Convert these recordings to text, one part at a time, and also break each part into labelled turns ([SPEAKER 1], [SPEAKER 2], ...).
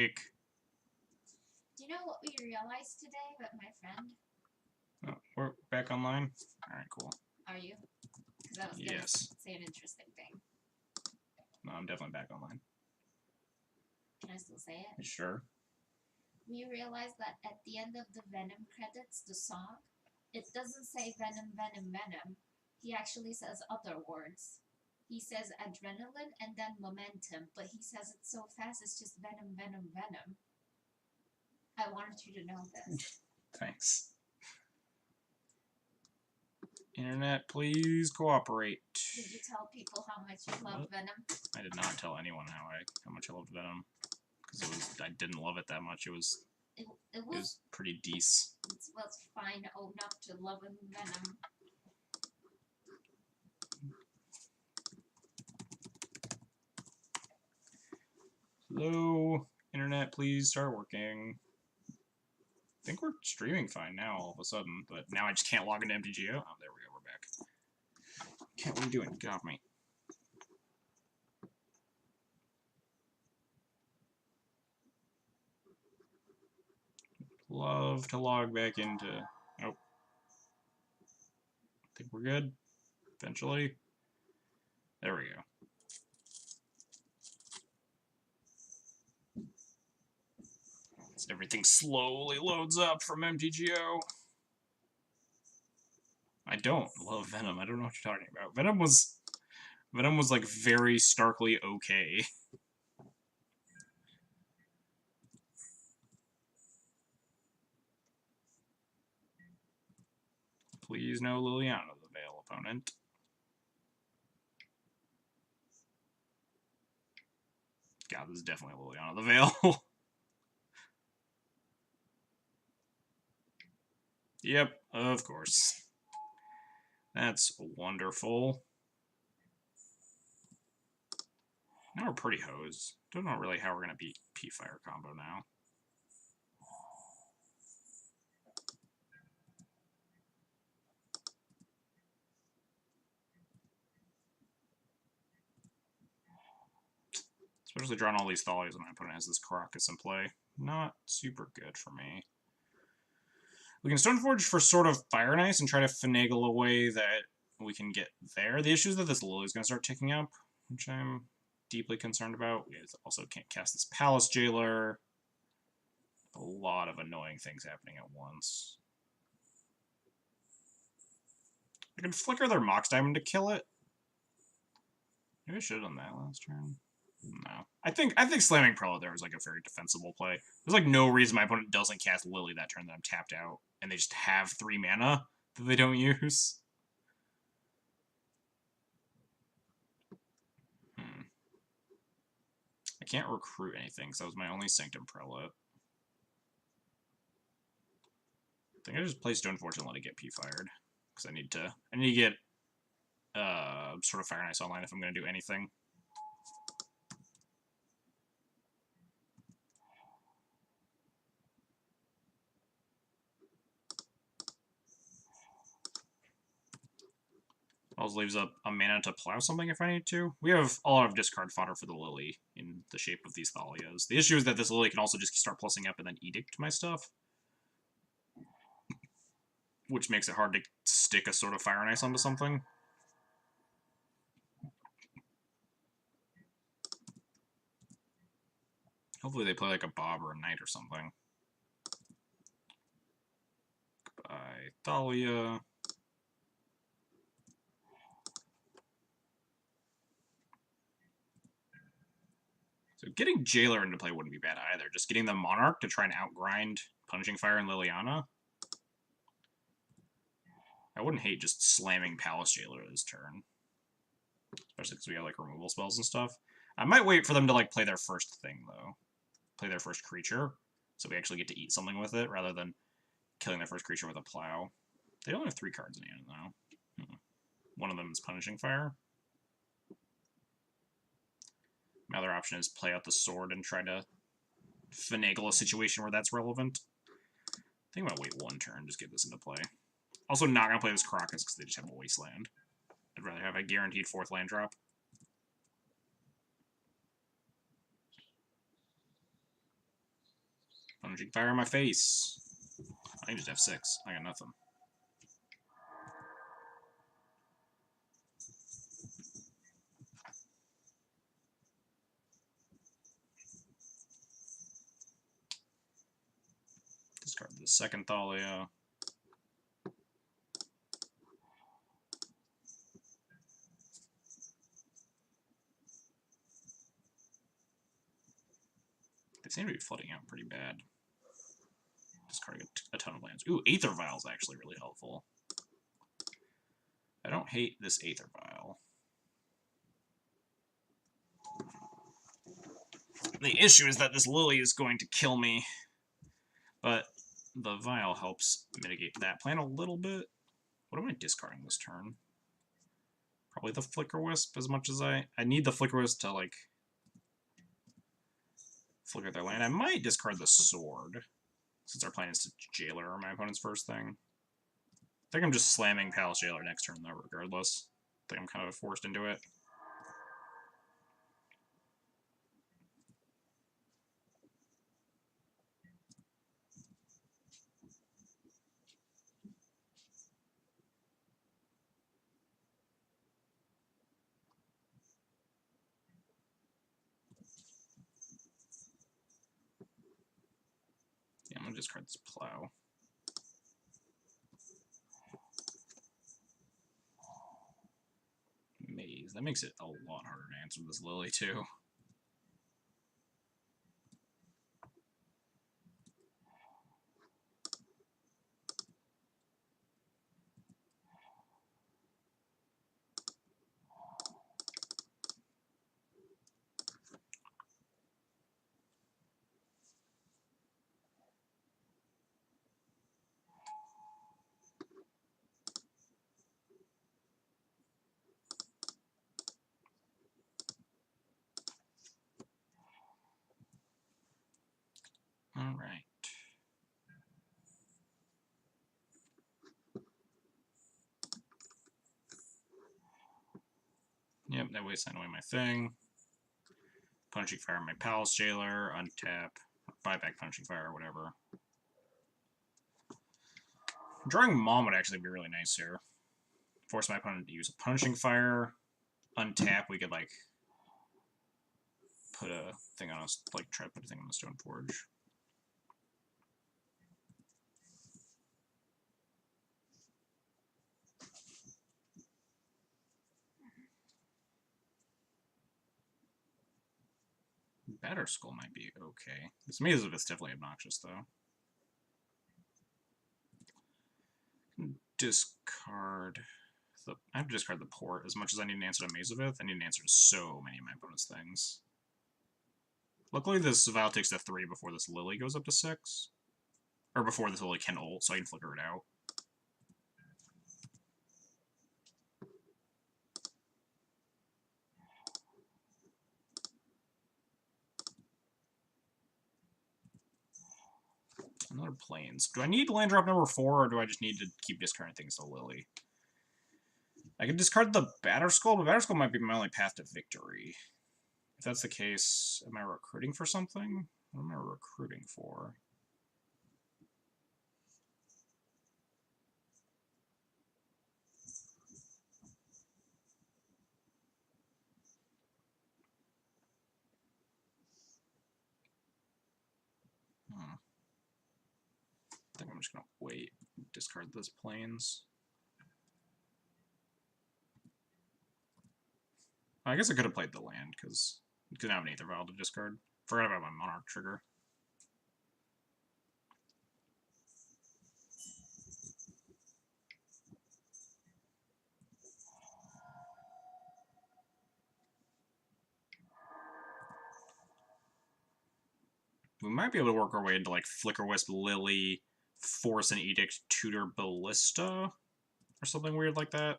[SPEAKER 1] Do you know what we realized today with my friend?
[SPEAKER 2] Oh, we're back online? Alright, cool.
[SPEAKER 1] Are you? Because I was going to say an interesting thing.
[SPEAKER 2] No, I'm definitely back online.
[SPEAKER 1] Can I still say it?
[SPEAKER 2] Sure.
[SPEAKER 1] We realized that at the end of the Venom credits, the song, it doesn't say Venom, Venom, Venom. He actually says other words. He says adrenaline and then momentum, but he says it so fast it's just Venom, Venom, Venom. I wanted you to know this.
[SPEAKER 2] Thanks. Internet, please cooperate.
[SPEAKER 1] Did you tell people how much you love Venom?
[SPEAKER 2] I did not tell anyone how much I loved Venom. Because I didn't love it that much. It was pretty decent.
[SPEAKER 1] It was fine enough to love Venom.
[SPEAKER 2] Hello, internet, please start working. I think we're streaming fine now all of a sudden, but now I just can't log into MTGO. Oh, there we go, we're back. What are you doing? Get off me. Love to log back into... Oh. I think we're good. Eventually. There we go. Everything slowly loads up from MTGO. I don't love Venom. I don't know what you're talking about. Venom was like very starkly okay. Please no Liliana, the Veil opponent. God, this is definitely Liliana, the Veil. Yep, of course. That's wonderful. Now we're pretty hosed. Don't know really how we're going to beat P-Fire combo now. Especially drawing all these Thalias when my opponent has this Caracas in play. Not super good for me. We can Stoneforge for sort of Fire and Ice and try to finagle a way that we can get there. The issue is that this Lily's going to start ticking up, which I'm deeply concerned about. We also can't cast this Palace Jailer. A lot of annoying things happening at once. I can flicker their Mox Diamond to kill it. Maybe I should have done that last turn. No. I think slamming Prelate there was like a very defensible play. There's like no reason my opponent doesn't cast Lily that turn that I'm tapped out, and they just have 3 mana that they don't use. I can't recruit anything, because that was my only Sanctum Prelate. I think I just play Stoneforge and let it get P-fired. Because I need to get sort of Fire and Ice online if I'm going to do anything. Also leaves up a mana to plow something if I need to. We have a lot of discard fodder for the Lily in the shape of these Thalias. The issue is that this Lily can also just start plussing up and then edict my stuff, which makes it hard to stick a sort of Fire and Ice onto something. Hopefully they play like a Bob or a Knight or something. Goodbye, Thalia. So getting Jailer into play wouldn't be bad either. Just getting the Monarch to try and outgrind Punishing Fire and Liliana. I wouldn't hate just slamming Palace Jailer this turn. Especially because we have like removal spells and stuff. I might wait for them to like play their first thing though. Play their first creature. So we actually get to eat something with it rather than killing their first creature with a plow. They only have 3 cards in hand though. One of them is Punishing Fire. My other option is play out the sword and try to finagle a situation where that's relevant. I think I'm going to wait 1 turn, just get this into play. Also not going to play this Caracas because they just have a Wasteland. I'd rather have a guaranteed 4th land drop. Punching fire in my face. I can just have 6. I got nothing. Discard the second Thalia. They seem to be flooding out pretty bad. Discarding a ton of lands. Ooh, Aether Vial is actually really helpful. I don't hate this Aether Vial. The issue is that this Lily is going to kill me, but the Vial helps mitigate that plan a little bit. What am I discarding this turn? Probably the Flicker Wisp as much as I need the Flicker Wisp to, like, flicker their land. I might discard the Sword, since our plan is to Jailer my opponent's first thing. I think I'm just slamming Palace Jailer next turn, though, regardless. I think I'm kind of forced into it. Yeah, I'm going to discard this Plow. Maze. That makes it a lot harder to answer this Lily, too. Alright. Yep, that way sign away my thing. Punching Fire my Palace Jailer, untap, buy back Punching Fire, or whatever. Drawing Mom would actually be really nice here. Force my opponent to use a Punching Fire, untap, we could, like, put a thing on us, like, try to put a thing on the Stone Forge. Batter Skull might be okay. This Maze of it's definitely obnoxious, though. Discard the... I have to discard the Port. As much as I need an answer to Mazavith, I need an answer to so many of my opponent's things. Luckily, this Vial takes to 3 before this Lily goes up to 6. Or before this Lily can ult, so I can flicker it out. Another Plains. Do I need land drop number 4, or do I just need to keep discarding things to Lily? I can discard the Batter Skull, but Batter Skull might be my only path to victory. If that's the case, am I recruiting for something? What am I recruiting for? I think I'm just gonna wait, discard those Plains. I guess I could have played the land, because I didn't have an Aether Vial to discard. Forgot about my Monarch trigger. We might be able to work our way into, like, Flicker Wisp, Lily, Force and Edict, Tutor, Ballista, or something weird like that.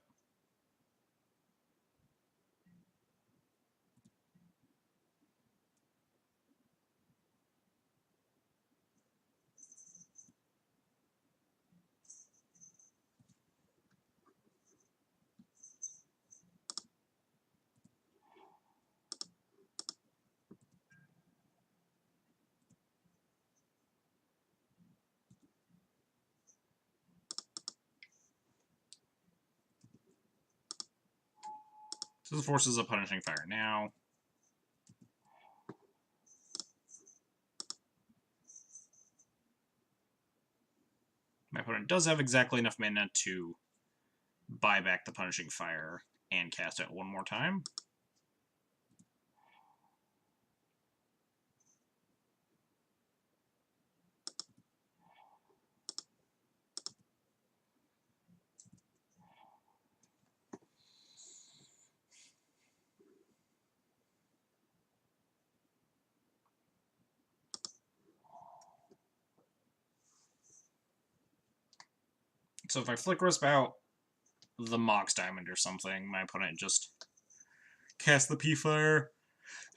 [SPEAKER 2] So this forces a punishing fire now. My opponent does have exactly enough mana to buy back the punishing fire and cast it one more time. So if I Flicker Wisp out the Mox Diamond or something, my opponent just casts the P-Fire.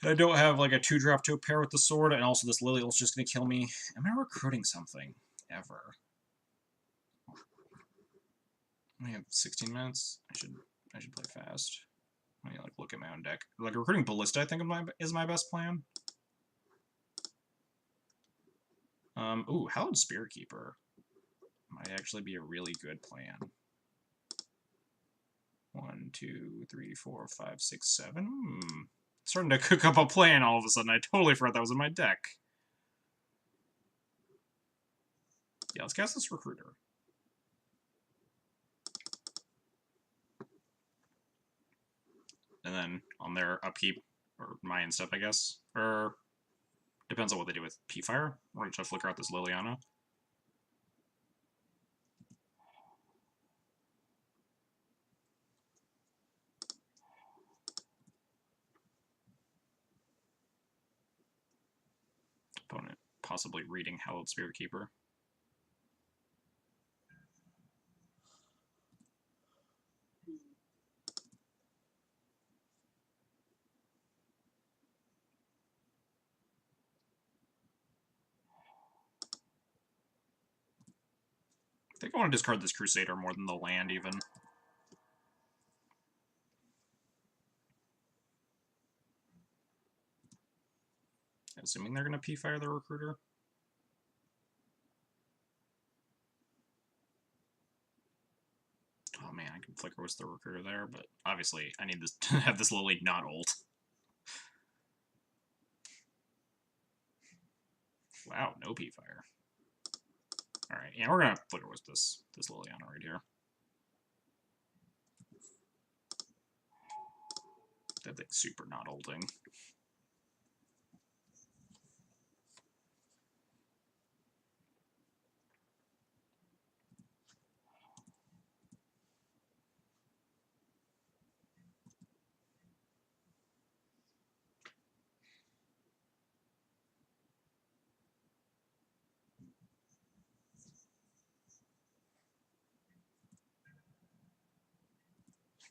[SPEAKER 2] I don't have like a 2-drop to pair with the sword, and also this Liliel's just gonna kill me. Am I recruiting something? Ever? I have 16 minutes. I should play fast. Let me like look at my own deck. Like recruiting Ballista, I think is my best plan. Ooh, Hallowed Spirit Keeper might actually be a really good plan. 1, 2, 3, 4, 5, 6, 7. Starting to cook up a plan all of a sudden. I totally forgot that was in my deck. Yeah, let's cast this Recruiter. And then on their upkeep, or my end step, I guess. Or depends on what they do with P-Fire. We're going to flicker out this Liliana. Opponent possibly reading Hallowed Spirit Keeper. I think I want to discard this Crusader more than the land, even. Assuming they're going to P-Fire the Recruiter. Oh man, I can Flicker with the Recruiter there, but obviously I need this to have this Lily not ult. Wow, no P-Fire. Alright, yeah, we're gonna Flicker with this Liliana right here. That thing's super not ulting.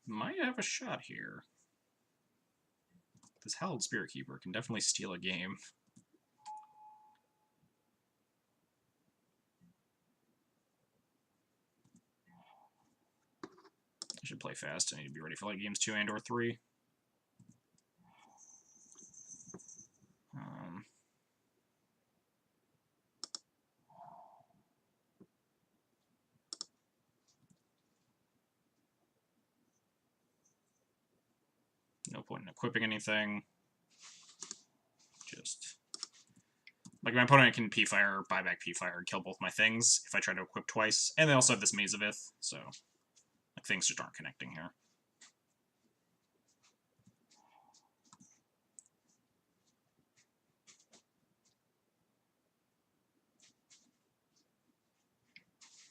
[SPEAKER 2] Might have a shot here. This Hallowed Spirit Keeper can definitely steal a game. I should play fast. I need to be ready for like games 2 and or 3. No point in equipping anything. Just like my opponent can P-Fire, buy back P-Fire, and kill both my things if I try to equip twice. And they also have this Maze of Ith, so like things just aren't connecting here.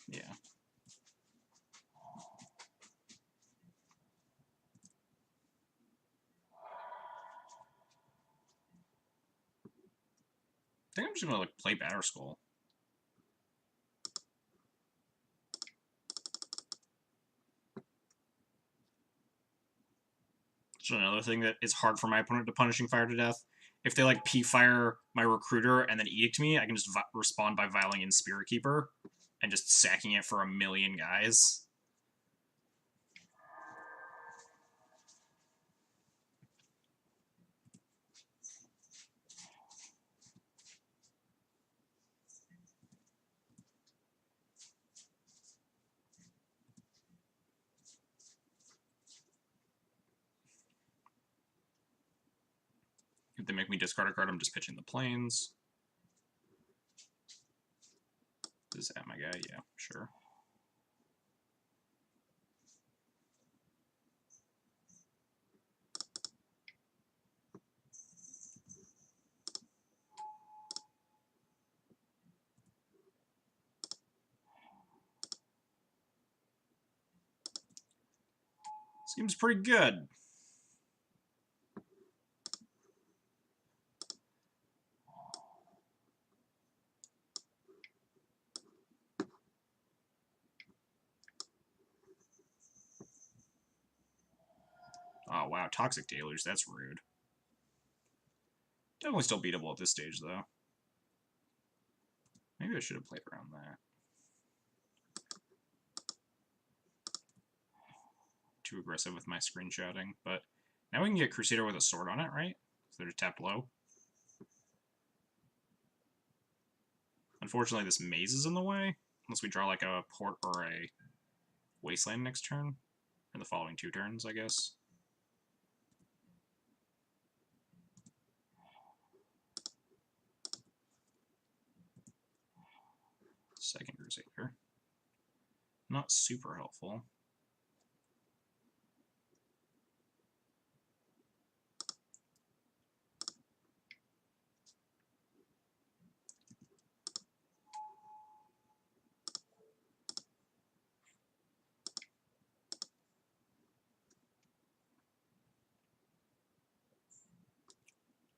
[SPEAKER 2] Yeah. I think I'm just gonna like play Batterskull. So another thing that is hard for my opponent to punishing fire to death. If they like P-Fire my Recruiter and then Edict me, I can just respond by viling in Spirit Keeper and just sacking it for a million guys. If they make me discard a card, I'm just pitching the planes. Is that my guy? Yeah, sure. Seems pretty good. Oh, wow. Toxic Deluge. That's rude. Definitely still beatable at this stage, though. Maybe I should have played around that. Too aggressive with my screenshotting, but now we can get Crusader with a sword on it, right? So they're tapped low. Unfortunately, this maze is in the way, unless we draw like a port or a wasteland next turn, or the following 2 turns, I guess. Second Crusader. Not super helpful.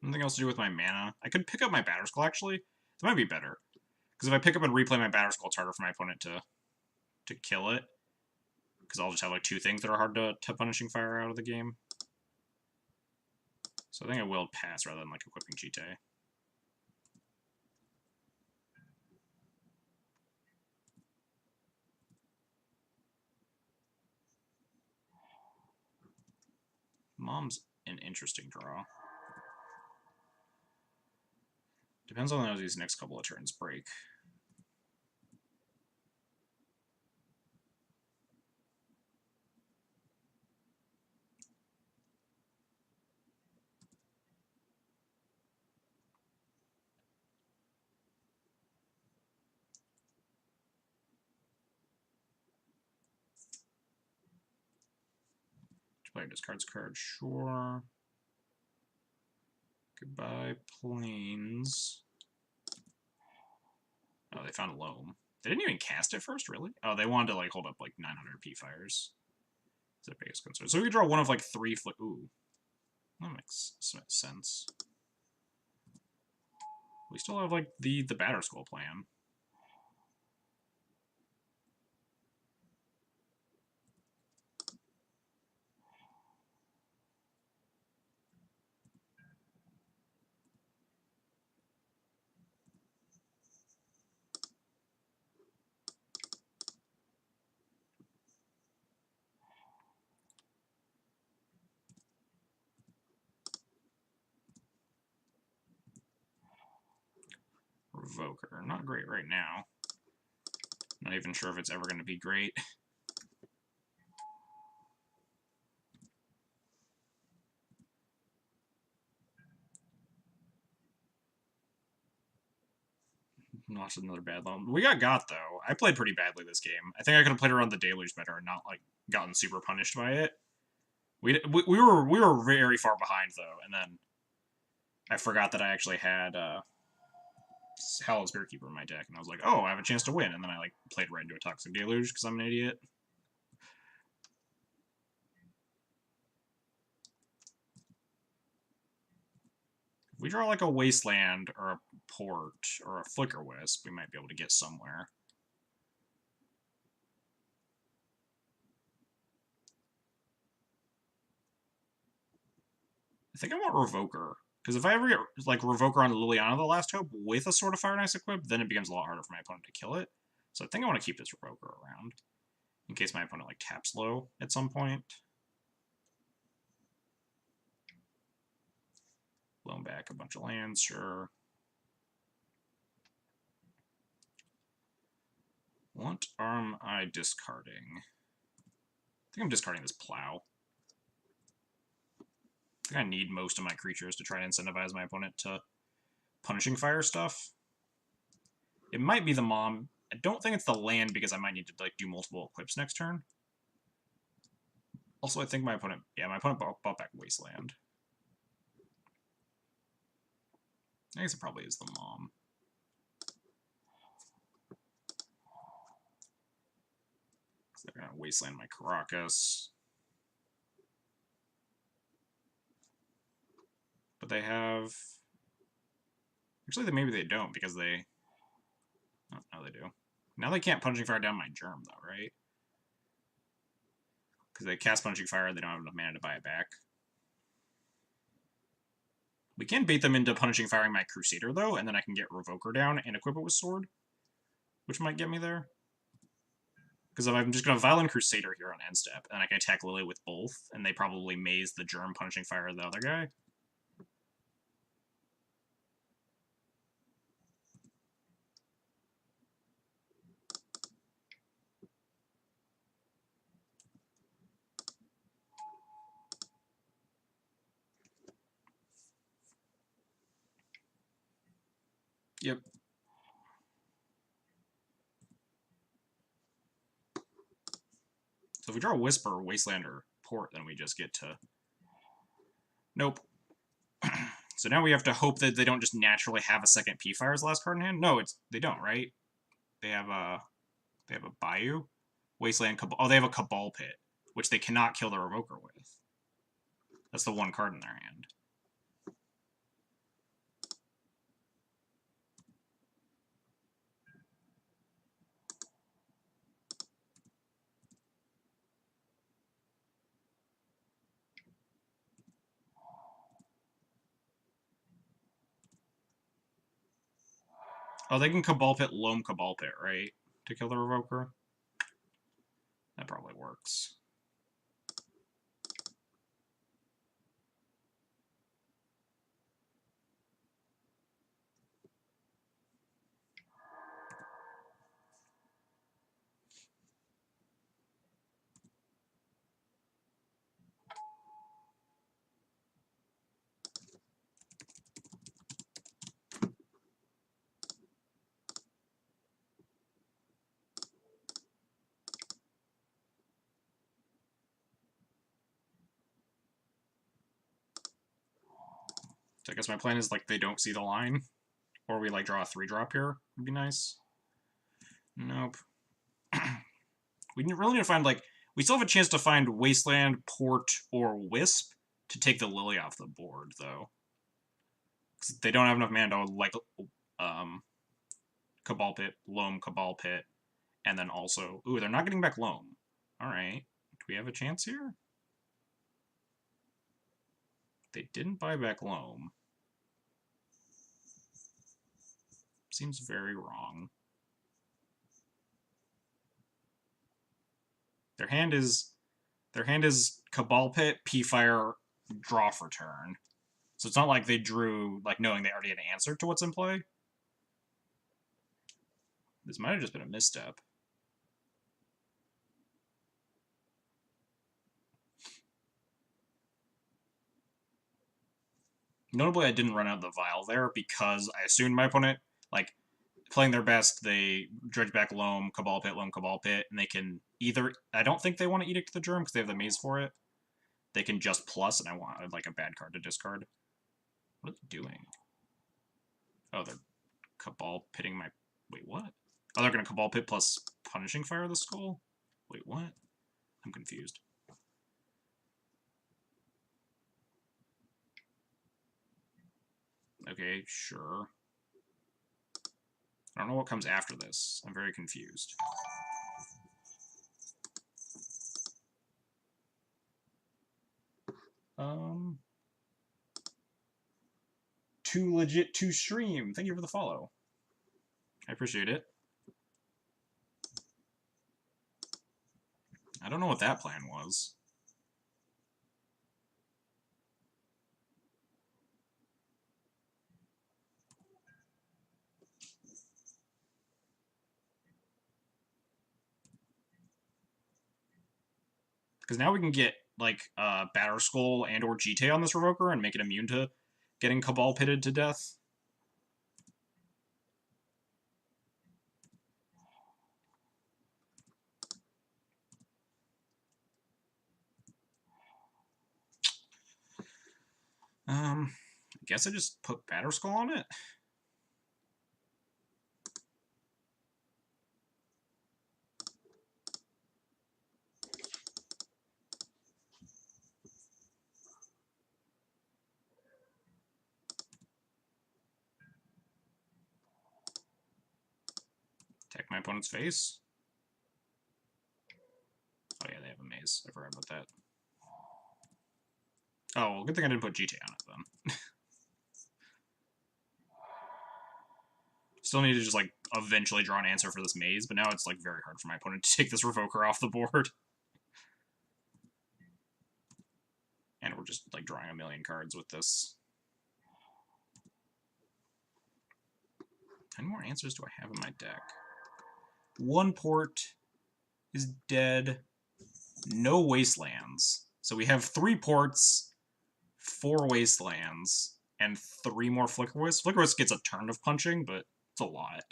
[SPEAKER 2] Nothing else to do with my mana. I could pick up my Batter Skull, actually. That might be better. Because if I pick up and replay my Batter Skull, it's harder for my opponent to kill it. Because I'll just have like 2 things that are hard to Punishing Fire out of the game. So I think I will pass rather than like equipping Chite. Mom's an interesting draw. Depends on how these next couple of turns break. Player discards card, sure. Goodbye, planes. Oh, they found a loam. They didn't even cast it first, really? Oh, they wanted to like hold up like 900 P fires. That's their biggest concern. So we could draw one of like 3 Ooh. That makes sense. We still have like the Batter Skull plan. Revoker. Not great right now. Not even sure if it's ever going to be great. Not another bad loan. We got, though. I played pretty badly this game. I think I could have played around the Deluge better and not, like, gotten super punished by it. We were very far behind, though, and then I forgot that I actually had Howl's Bearkeeper in my deck, and I was like, oh, I have a chance to win, and then I, like, played right into a Toxic Deluge because I'm an idiot. If we draw, like, a Wasteland or a Port or a Flicker Wisp, we might be able to get somewhere. I think I want Revoker. Because if I ever get, like, Revoker on Liliana the Last Hope with a Sword of Fire and Ice equipped, then it becomes a lot harder for my opponent to kill it. So I think I want to keep this Revoker around. In case my opponent, like, taps low at some point. Loan back a bunch of lands, sure. What am I discarding? I think I'm discarding this Plow. I think I need most of my creatures to try to incentivize my opponent to punishing fire stuff. It might be the mom. I don't think it's the land because I might need to like do multiple equips next turn. Also, I think my opponent, my opponent bought back Wasteland. I guess it probably is the mom. They're gonna Wasteland my Caracas. But they have... Actually, maybe they don't, because they... Oh, no, they do. Now they can't Punching Fire down my Germ, though, right? Because they cast Punching Fire, they don't have enough mana to buy it back. We can bait them into Punching Firing my Crusader, though, and then I can get Revoker down and equip it with Sword, which might get me there. Because if I'm just going to Violent Crusader here on end step, and I can attack Lily with both, and they probably maze the Germ Punching Fire the other guy. Yep. So if we draw Whisper, Wasteland, or Port, then we just get to... Nope. So now we have to hope that they don't just naturally have a second P-Fire as last card in hand? No, they don't, right? They have a Bayou? Wasteland, Cabal... Oh, they have a Cabal Pit, which they cannot kill the Revoker with. That's the one card in their hand. Oh, they can Cabal Pit, Loam Cabal Pit, right? To kill the Revoker? That probably works. So I guess my plan is, like, they don't see the line. Or we, like, draw a 3-drop here. Would be nice. Nope. We really need to find, like... We still have a chance to find Wasteland, Port, or Wisp to take the Lily off the board, though. Because they don't have enough mana to, like, Cabal Pit, Loam, Cabal Pit, and then also... Ooh, they're not getting back Loam. Alright. Do we have a chance here? They didn't buy back Loam. Seems very wrong. Their hand is Cabal Pit, P-Fire, draw for turn. So it's not like they drew, like, knowing they already had an answer to what's in play. This might have just been a misstep. Notably, I didn't run out of the vial there because I assumed my opponent, like, playing their best, they dredge back Loam, Cabal Pit, and they can either... I don't think they want to Edict the Germ because they have the maze for it. They can just plus, and I want, like, a bad card to discard. What are they doing? Oh, they're Cabal Pitting my... Wait, what? Oh, they're going to Cabal Pit plus Punishing Fire the Skull? Wait, what? I'm confused. Okay, sure. I don't know what comes after this. I'm very confused. Too legit to stream. Thank you for the follow. I appreciate it. I don't know what that plan was. Because now we can get like Batterskull and or GT on this Revoker and make it immune to getting Cabal pitted to death. I guess I just put Batterskull on it. Attack my opponent's face. Oh yeah, they have a maze. I forgot about that. Oh, well, good thing I didn't put GT on it then. Still need to just, like, eventually draw an answer for this maze, but now it's, like, very hard for my opponent to take this Revoker off the board. And we're just, like, drawing a million cards with this. How many more answers do I have in my deck? One port is dead. No wastelands. So we have 3 ports, 4 wastelands, and 3 more Flickerwisp. Flickerwisp gets a turn of punching, but it's a lot.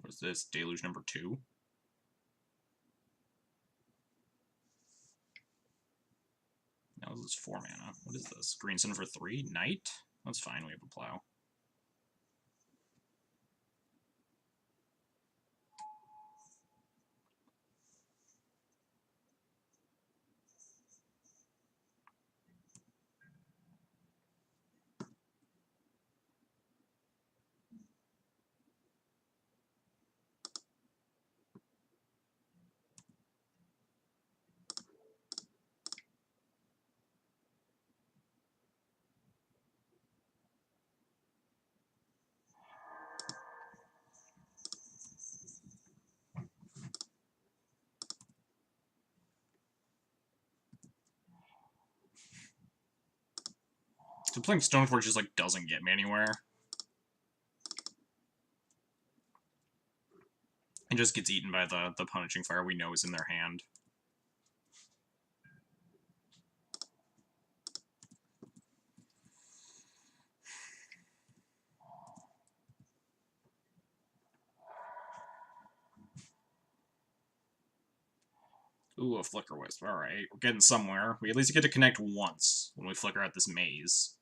[SPEAKER 2] What is this? Deluge number 2? Now this is 4 mana. What is this? Green Sun for 3? Knight? That's fine, we have a plow. So playing Stoneforge just, like, doesn't get me anywhere. It just gets eaten by the Punishing Fire we know is in their hand. Ooh, a Flickerwisp. Alright, we're getting somewhere. We at least get to connect once when we flicker out this maze.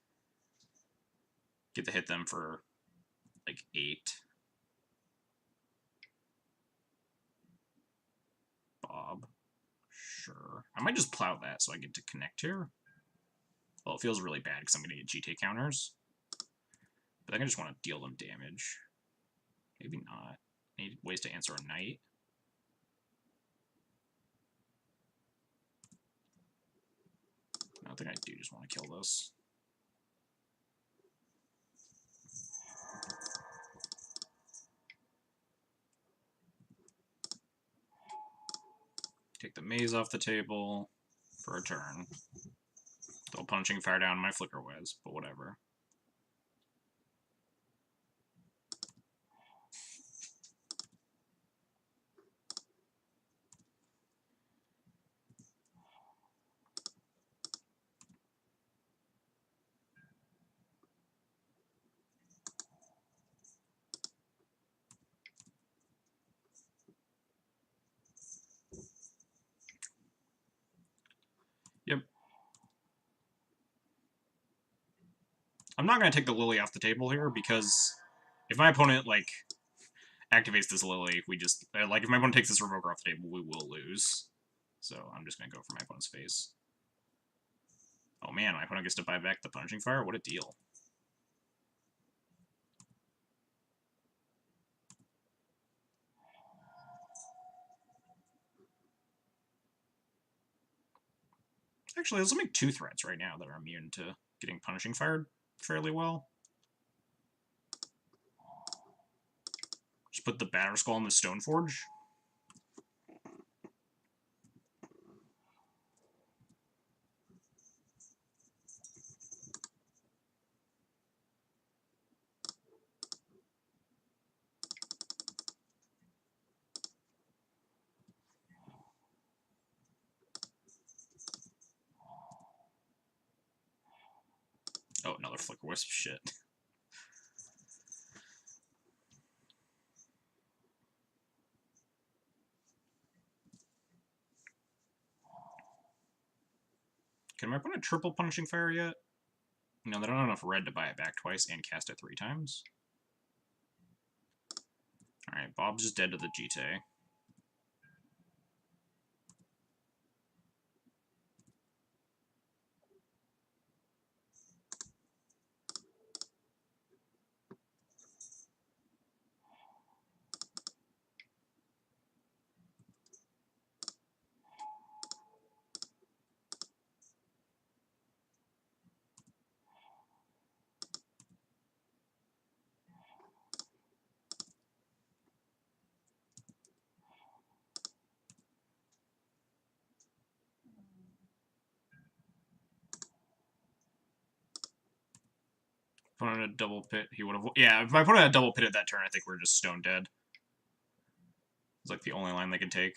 [SPEAKER 2] Get to hit them for, like, 8. Bob. Sure. I might just plow that so I get to connect here. Well, it feels really bad because I'm going to get GT counters. But I just want to deal them damage. Maybe not. Need ways to answer a Knight. I think I do just want to kill this. Take the maze off the table for a turn. Still Punishing Fire down my Flickerwisp, but whatever. Yep. I'm not going to take the Lily off the table here, because if my opponent, like, activates this Lily, we just... like, if my opponent takes this Revoker off the table, we will lose. So I'm just going to go for my opponent's face. Oh man, my opponent gets to buy back the Punishing Fire? What a deal. Actually, let's make 2 threats right now that are immune to getting Punishing Fired fairly well. Just put the Batterskull in the Stoneforge. Oh, another Flicker Wisp. Shit. Can my opponent triple Punishing Fire yet? No, they don't have enough red to buy it back twice and cast it 3 times. Alright, Bob's just dead to the GT. Opponent had double pit, he would have... Yeah, if my opponent had double pitted that turn, I think we're just stone dead. It's like the only line they can take.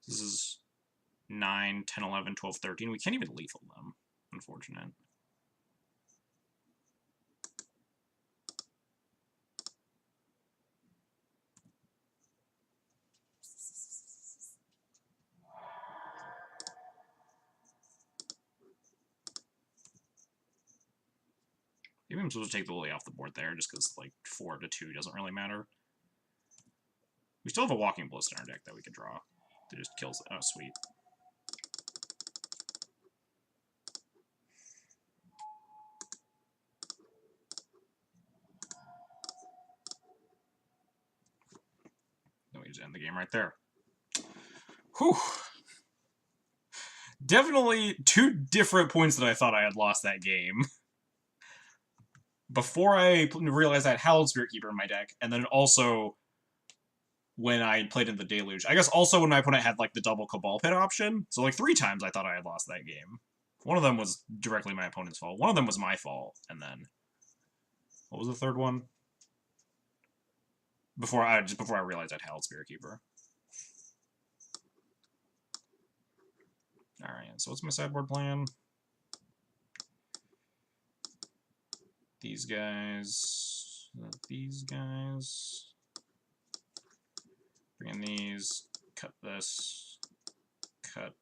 [SPEAKER 2] This is 9, 10, 11, 12, 13. We can't even lethal them. Unfortunate. Maybe I'm supposed to take the Lily off the board there, just because, like, 4 to 2 doesn't really matter. We still have a Walking Ballista in our deck that we could draw. That just kills it. Oh, sweet. Then we just end the game right there. Whew. Definitely 2 different points that I thought I had lost that game. Before I realized I had Howled Spirit Keeper in my deck, and then also when I played in the Deluge. I guess also when my opponent had, like, the double Cabal Pit option. So, like, 3 times I thought I had lost that game. One of them was directly my opponent's fault. One of them was my fault, and then... What was the third one? Before I realized I'd Howled Spirit Keeper. Alright, so what's my sideboard plan? These guys... These guys... Bring in these, cut this, cut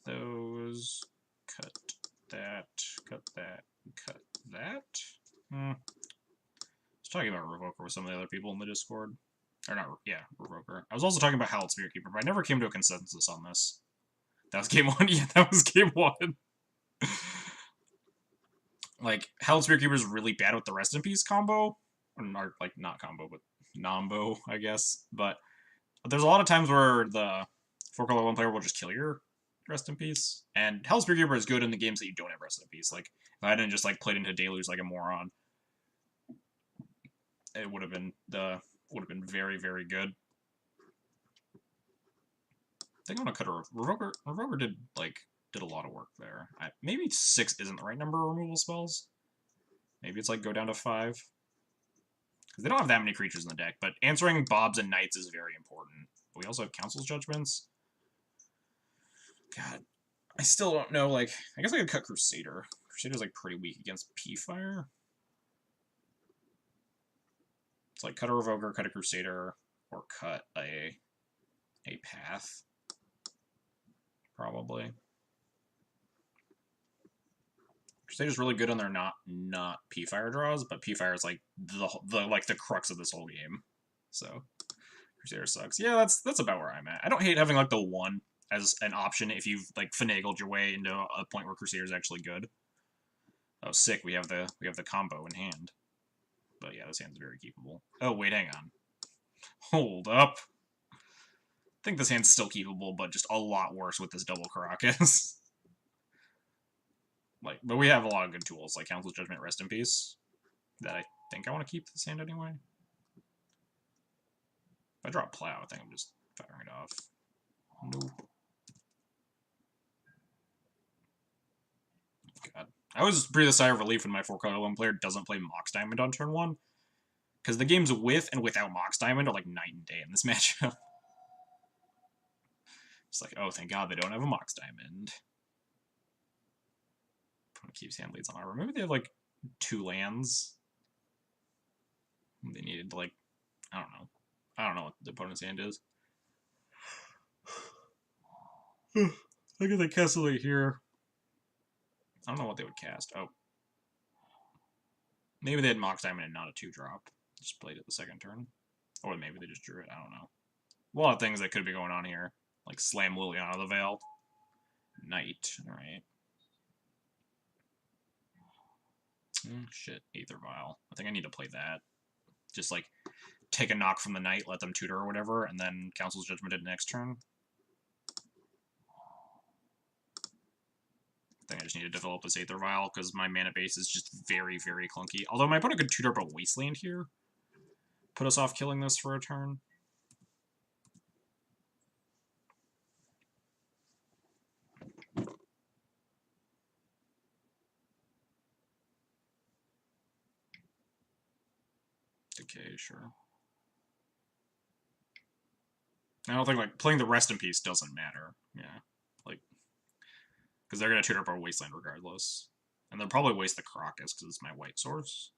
[SPEAKER 2] those, cut that, cut that, cut that. I was talking about Revoker with some of the other people in the Discord. Or not, yeah, Revoker. I was also talking about Howled Spirit Keeper, but I never came to a consensus on this. That was game 1? Yeah, that was game 1. Like, Howled Spirit Keeper is really bad with the Rest in Peace combo. Or, like, not combo, but Nombo, I guess. But there's a lot of times where the 4-color 1 player will just kill your Rest in Peace. And Hell's Spear Keeper is good in the games that you don't have Rest in Peace. Like, if I hadn't just, like, played into Deluge like a moron, it would have been very, very good. I think I'm gonna cut a Revoker. Revoker did a lot of work there. Maybe 6 isn't the right number of removal spells. Maybe it's like go down to 5. Because they don't have that many creatures in the deck, but answering Bobs and Knights is very important. But we also have Council's Judgments. God, I still don't know, like, I guess I could cut Crusader. Crusader's, like, pretty weak against P-Fire. It's like, cut a Revoker, cut a Crusader, or cut a Path. Probably. Crusader's really good on their not P-Fire draws, but P-Fire is, like, the crux of this whole game. So, Crusader sucks. Yeah, that's about where I'm at. I don't hate having, like, the 1 as an option if you've, like, finagled your way into a point where Crusader's actually good. Oh, sick, we have the combo in hand. But yeah, this hand's very keepable. Oh, wait, hang on. Hold up. I think this hand's still keepable, but just a lot worse with this double Caracas. Like, but we have a lot of good tools, like Council's Judgment, Rest in Peace, that I think I want to keep this hand anyway. If I draw a Plow, I think I'm just firing it off. Nope. God. I always breathe a sigh of relief when my 4-color 1 player doesn't play Mox Diamond on turn 1. Because the games with and without Mox Diamond are like night and day in this matchup. It's like, oh, thank God they don't have a Mox Diamond. Opponent keeps hand leads on armor. Maybe they have like 2 lands. They needed like, I don't know. I don't know what the opponent's hand is. Look at the castle here. I don't know what they would cast. Oh. Maybe they had Mox Diamond and not a 2-drop. Just played it the second turn. Or maybe they just drew it. I don't know. A lot of things that could be going on here. Like Slam Liliana the Veil. Knight. Alright. Shit. Aether Vial. I think I need to play that. Just like take a knock from the Knight, let them tutor or whatever, and then Council's Judgment it next turn. I think I just need to develop this Aether Vial, because my mana base is just very, very clunky. Although my opponent could tutor up a Wasteland here. Put us off killing this for a turn. Decay, sure. I don't think, like, playing the Rest in Peace doesn't matter. Yeah. Like, because they're going to tutor up our Wasteland regardless. And they'll probably waste the Crocus, because it's my white source.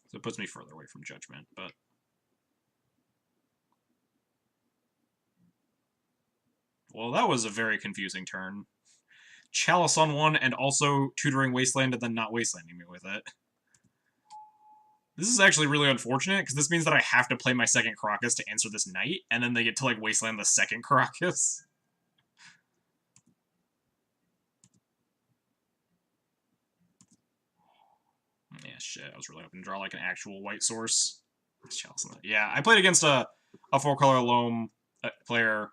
[SPEAKER 2] So it puts me further away from Judgment, but... Well, that was a very confusing turn. Chalice on one, and also tutoring Wasteland, and then not Wastelanding me with it. This is actually really unfortunate, because this means that I have to play my second Crocus to answer this Knight, and then they get to, like, Wasteland the second Crocus. Yeah, shit, I was really hoping to draw, like, an actual white source. Yeah, I played against a 4-color Loam player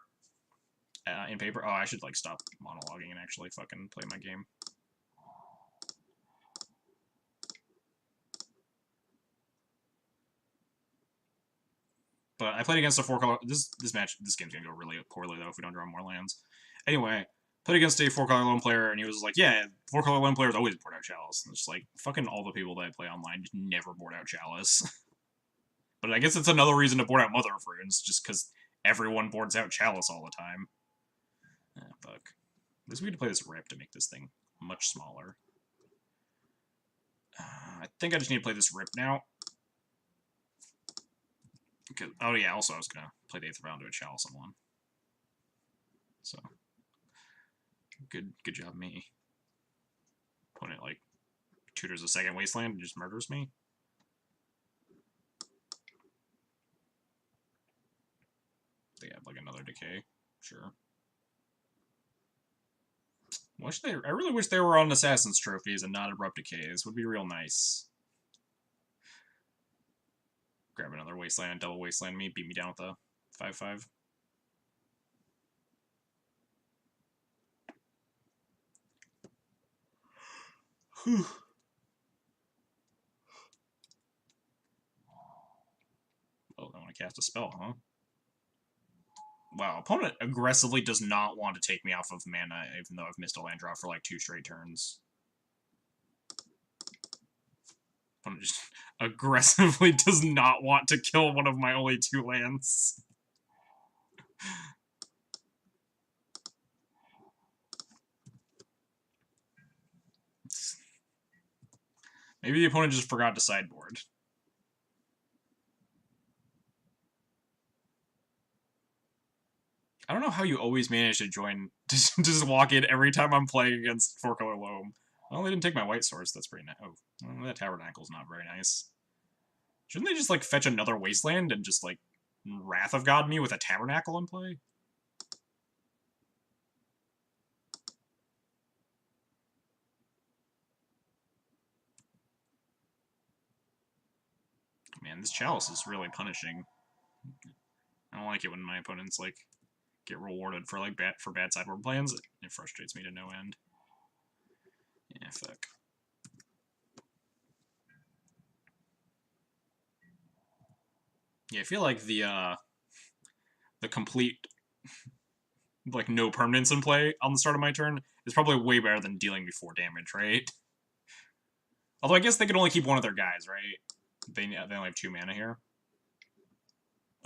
[SPEAKER 2] in paper. Oh, I should, like, stop monologuing and actually fucking play my game. But I played against a 4-color... This game's gonna go really poorly, though, if we don't draw more lands. Anyway, played against a 4-color Loam player, and he was like, yeah, 4-color Loam players always board out Chalice. And it's just like, fucking all the people that I play online just never board out Chalice. But I guess it's another reason to board out Mother of Runes, just because everyone boards out Chalice all the time. Ah, fuck. I guess we need to play this Rip to make this thing much smaller. I think I just need to play this Rip now. Oh yeah, also I was gonna play the Aether Vial to a Chalice on one. So good job me. Opponent like tutors a second Wasteland and just murders me. They have like another Decay, sure. I really wish they were on Assassin's Trophies and not Abrupt Decays. Would be real nice. Grab another Wasteland, double Wasteland me, beat me down with a 5/5. Whew. Oh, I want to cast a spell, huh? Wow, opponent aggressively does not want to take me off of mana, even though I've missed a land drop for like 2 straight turns. Opponent just aggressively does not want to kill one of my only 2 lands. Maybe the opponent just forgot to sideboard. I don't know how you always manage to just walk in every time I'm playing against 4-color Loam. Well, they didn't take my white source, that's pretty nice. Oh, well, that Tabernacle's not very nice. Shouldn't they just, like, fetch another Wasteland and just, like, Wrath of God me with a Tabernacle in play? Man, this Chalice is really punishing. I don't like it when my opponents, like, get rewarded for, like, bad sideboard plans. It frustrates me to no end. Yeah, fuck. Yeah, I feel like the complete, like, no permanence in play on the start of my turn is probably way better than dealing me 4 damage, right? Although I guess they can only keep one of their guys, right? They only have 2 mana here.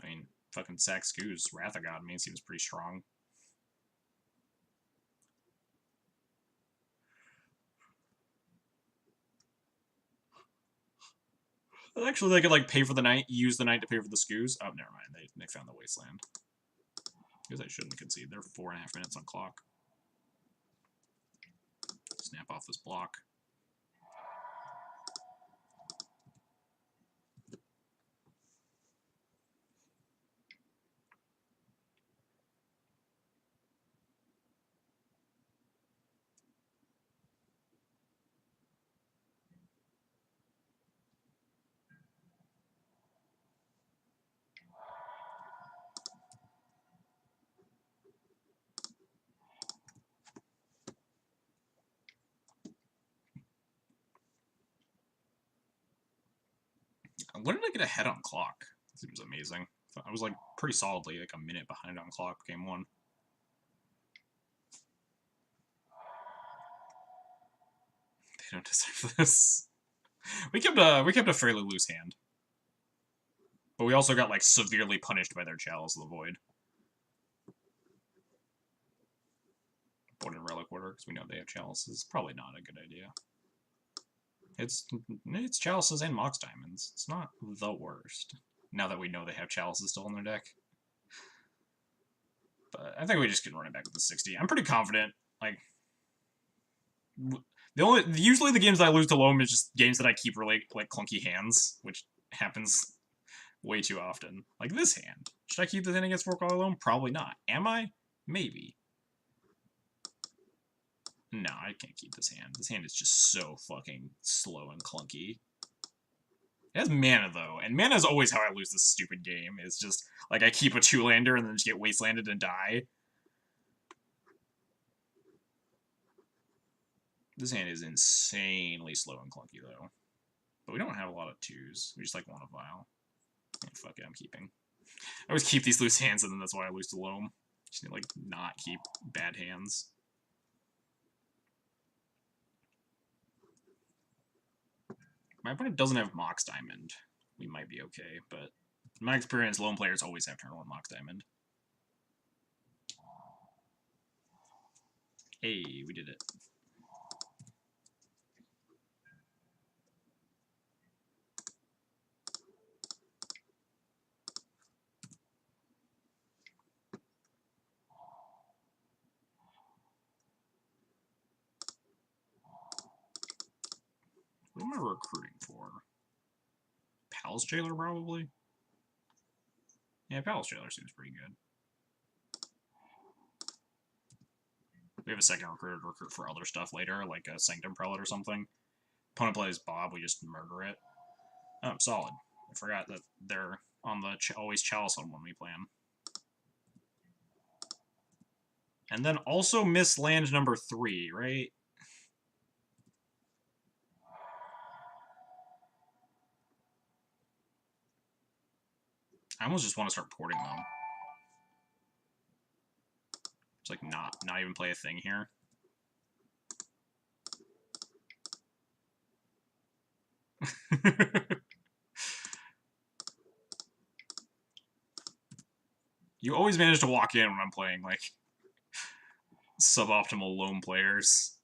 [SPEAKER 2] I mean, fucking Sax Goose, Wrath of God, me seems pretty strong. Actually, they could like pay for the night, use the night to pay for the scoos. Oh, never mind. They found the wasteland. Because I shouldn't concede. They're 4.5 minutes on clock. Snap off this block. When did I get ahead on clock? Seems amazing. I was like pretty solidly like a minute behind on clock game one. They don't deserve this. We kept a fairly loose hand, but we also got like severely punished by their Chalice of the Void. Board and Relic Order because we know they have chalices. Probably not a good idea. It's chalices and Mox Diamonds. It's not the worst. Now that we know they have chalices still in their deck. But I think we just can run it back with the 60. I'm pretty confident. Like usually the games that I lose to Loam is just games that I keep really like clunky hands, which happens way too often. Like this hand. Should I keep this hand against 4-color Loam? Probably not. Am I? Maybe. No, I can't keep this hand. This hand is just so fucking slow and clunky. It has mana, though, and mana is always how I lose this stupid game. It's just, like, I keep a 2-lander and then just get wastelanded and die. This hand is insanely slow and clunky, though. But we don't have a lot of 2s. We just, like, want a vial. And fuck it, I'm keeping. I always keep these loose hands, and then that's why I lose to Loam. Just need to, like, not keep bad hands. My opponent doesn't have Mox Diamond. We might be okay, but in my experience, lone players always have turn 1 Mox Diamond. Hey, we did it. What am I recruiting for? Palace Jailer, probably? Yeah, Palace Jailer seems pretty good. We have a second recruiter to recruit for other stuff later, like a Sanctum Prelate or something. Opponent plays Bob, we just murder it. Oh, solid. I forgot that they're on the always Chalice on when we play them. And then also miss land number 3, right? I almost just want to start porting them. It's like not even play a thing here. You always manage to walk in when I'm playing, like, suboptimal lone players.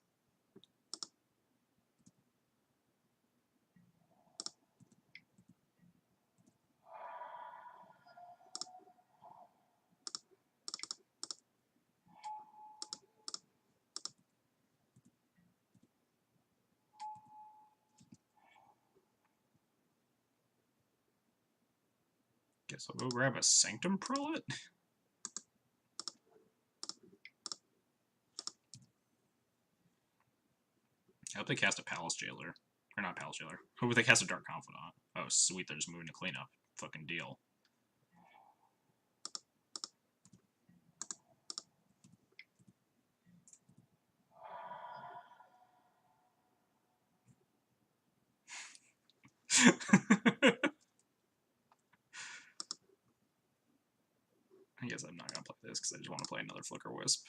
[SPEAKER 2] Guess I'll go grab a Sanctum Prelate. I hope they cast a Palace Jailer. Or not Palace Jailer. I hope they cast a Dark Confidant. Oh, sweet, they're just moving to cleanup. Fucking deal. I guess I'm not going to play this because I just want to play another Flicker Wisp.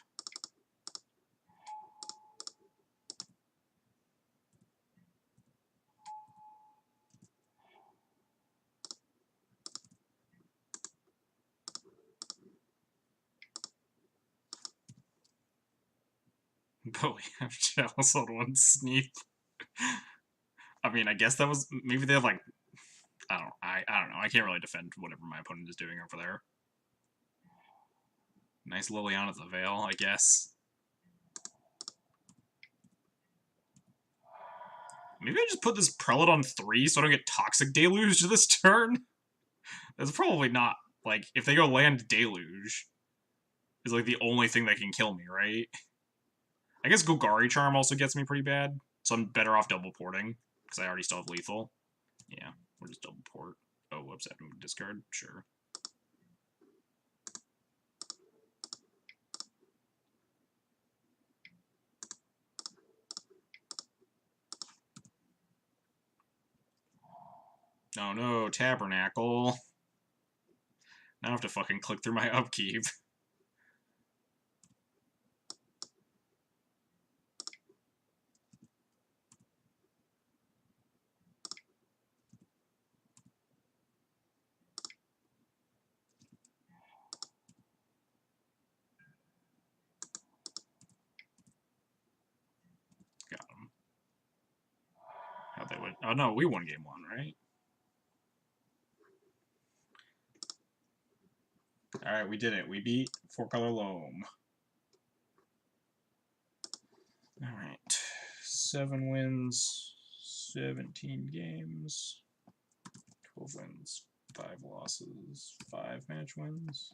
[SPEAKER 2] But we have Chalice on one Sneak. I mean, I guess that was... Maybe they have, like... I don't know. I can't really defend whatever my opponent is doing over there. Nice Liliana's the Veil, I guess. Maybe I just put this Prelate on 3 so I don't get Toxic Deluge this turn? That's probably not, like, if they go land Deluge, is like the only thing that can kill me, right? I guess Golgari Charm also gets me pretty bad, so I'm better off double porting, because I already still have lethal. Yeah, we'll just double port. Oh, whoops, I have to discard? Sure. Oh no, Tabernacle. Now I have to fucking click through my upkeep. Got him. How'd they win? Oh no, we won game 1, right? Alright, we did it. We beat 4-color Loam. Alright. 7 wins, 17 games, 12 wins, 5 losses, 5 match wins.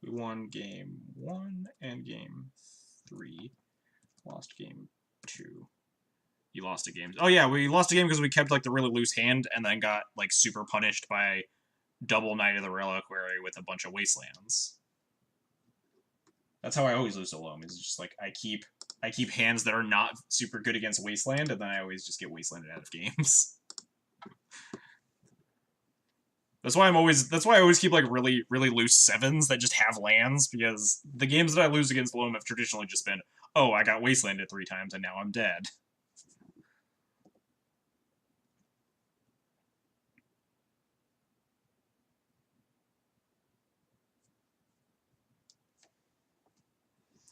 [SPEAKER 2] We won game 1 and game 3. Lost game 2. You lost a game. Oh yeah, we lost a game because we kept like the really loose hand and then got like super punished by double Knight of the Reliquary with a bunch of Wastelands. That's how I always lose to Loam. Is just like I keep hands that are not super good against Wasteland, and then I always just get Wastelanded out of games. That's why I always keep like really loose 7s that just have lands, because the games that I lose against Loam have traditionally just been, oh, I got Wastelanded 3 times and now I'm dead.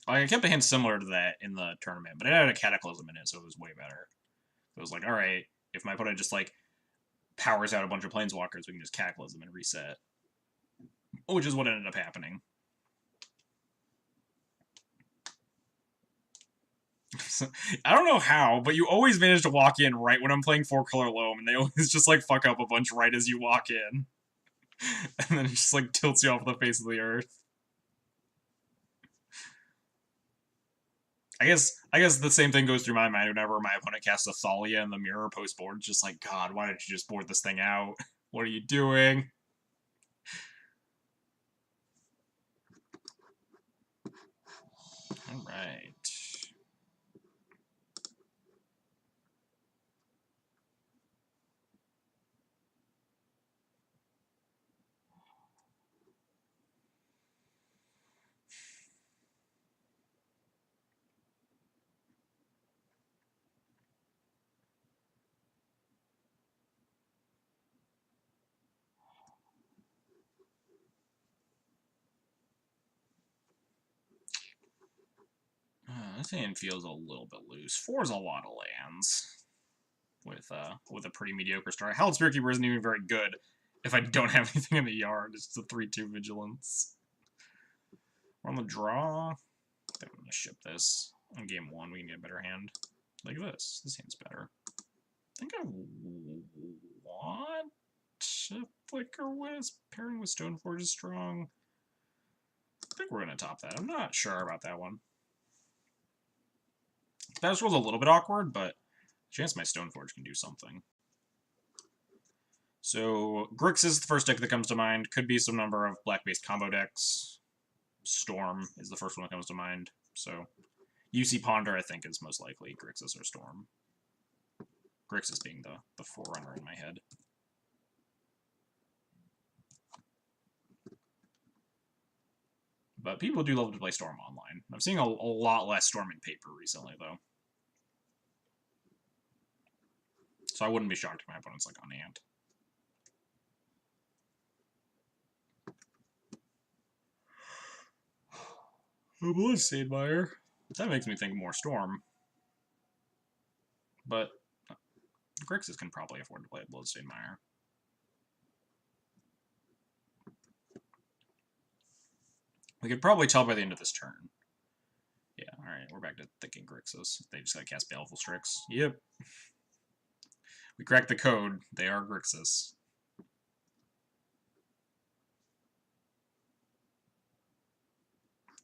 [SPEAKER 2] Like, I kept a hand similar to that in the tournament, but it had a Cataclysm in it, so it was way better. It was like, alright, if my opponent just like powers out a bunch of Planeswalkers, we can just Cataclysm and reset. Which is what ended up happening. I don't know how, but you always manage to walk in right when I'm playing 4-color Loam, and they always just like fuck up a bunch right as you walk in. And then it just like tilts you off the face of the earth. I guess the same thing goes through my mind whenever my opponent casts a Thalia in the mirror post board. It's just like, God, why didn't you just board this thing out? What are you doing? Alright. This hand feels a little bit loose. 4 is a lot of lands with a pretty mediocre start. Held Spirit Keeper isn't even very good if I don't have anything in the yard. It's a 3/2 Vigilance. We're on the draw. I think I'm gonna ship this. On game 1, we can get a better hand. Like this. This hand's better. I think I want to Flicker Wisp. Pairing with Stoneforge is strong. I think we're gonna top that. I'm not sure about that one. That roll's a little bit awkward, but chance my Stoneforge can do something. So, Grix is the first deck that comes to mind. Could be some number of black-based combo decks. Storm is the first one that comes to mind. So, UC Ponder, I think, is most likely Grixis or Storm. Grixis being the forerunner in my head. But people do love to play Storm online. I'm seeing a lot less Storm in paper recently, though. So I wouldn't be shocked if my opponent's like on Ant. Oh, Bloodstained. That makes me think more Storm. But Grixis can probably afford to play Bloodstained. We could probably tell by the end of this turn. Yeah, alright, we're back to thinking Grixis. They just gotta cast Baleful Strix. Yep. We cracked the code. They are Grixis.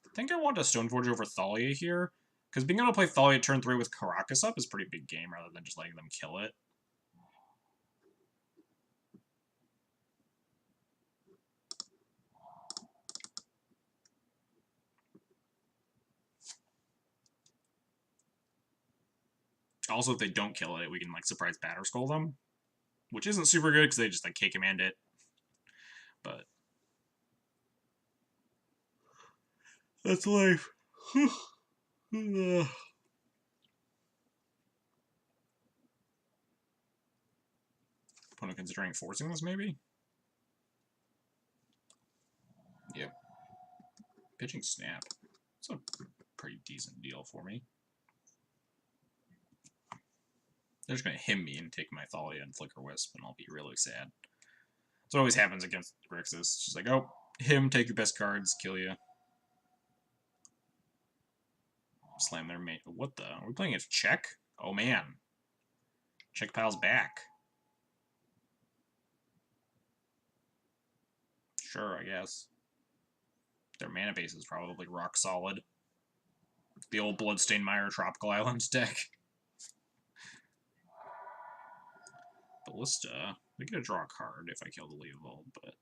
[SPEAKER 2] I think I want a Stoneforge over Thalia here, because being able to play Thalia turn 3 with Caracas up is a pretty big game rather than just letting them kill it. Also, if they don't kill it, we can, like, surprise Batterskull them, which isn't super good because they just, like, K-command it. But that's life. Opponent considering forcing this, maybe? Yep. Pitching Snap. It's a pretty decent deal for me. They're just going to him me and take my Thalia and Flicker Wisp, and I'll be really sad. That's what always happens against Grixis. It's just like, oh, him, take your best cards, kill you. Slam their mate. What the? Are we playing a check? Oh, man. Check pile's back. Sure, I guess. Their mana base is probably rock solid. The old Bloodstained Mire Tropical Islands deck. Ballista. We get to draw a card if I kill the Leovold, but...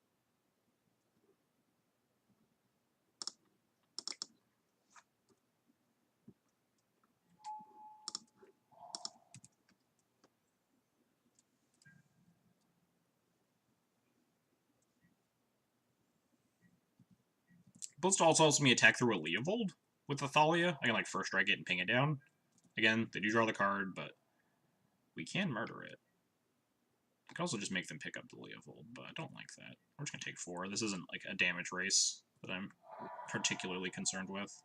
[SPEAKER 2] Ballista also helps me attack through a Leovold with the Thalia. I can, like, first strike it and ping it down. Again, they do draw the card, but we can murder it. I can also just make them pick up the Leovold, but I don't like that. We're just going to take 4. This isn't, like, a damage race that I'm particularly concerned with.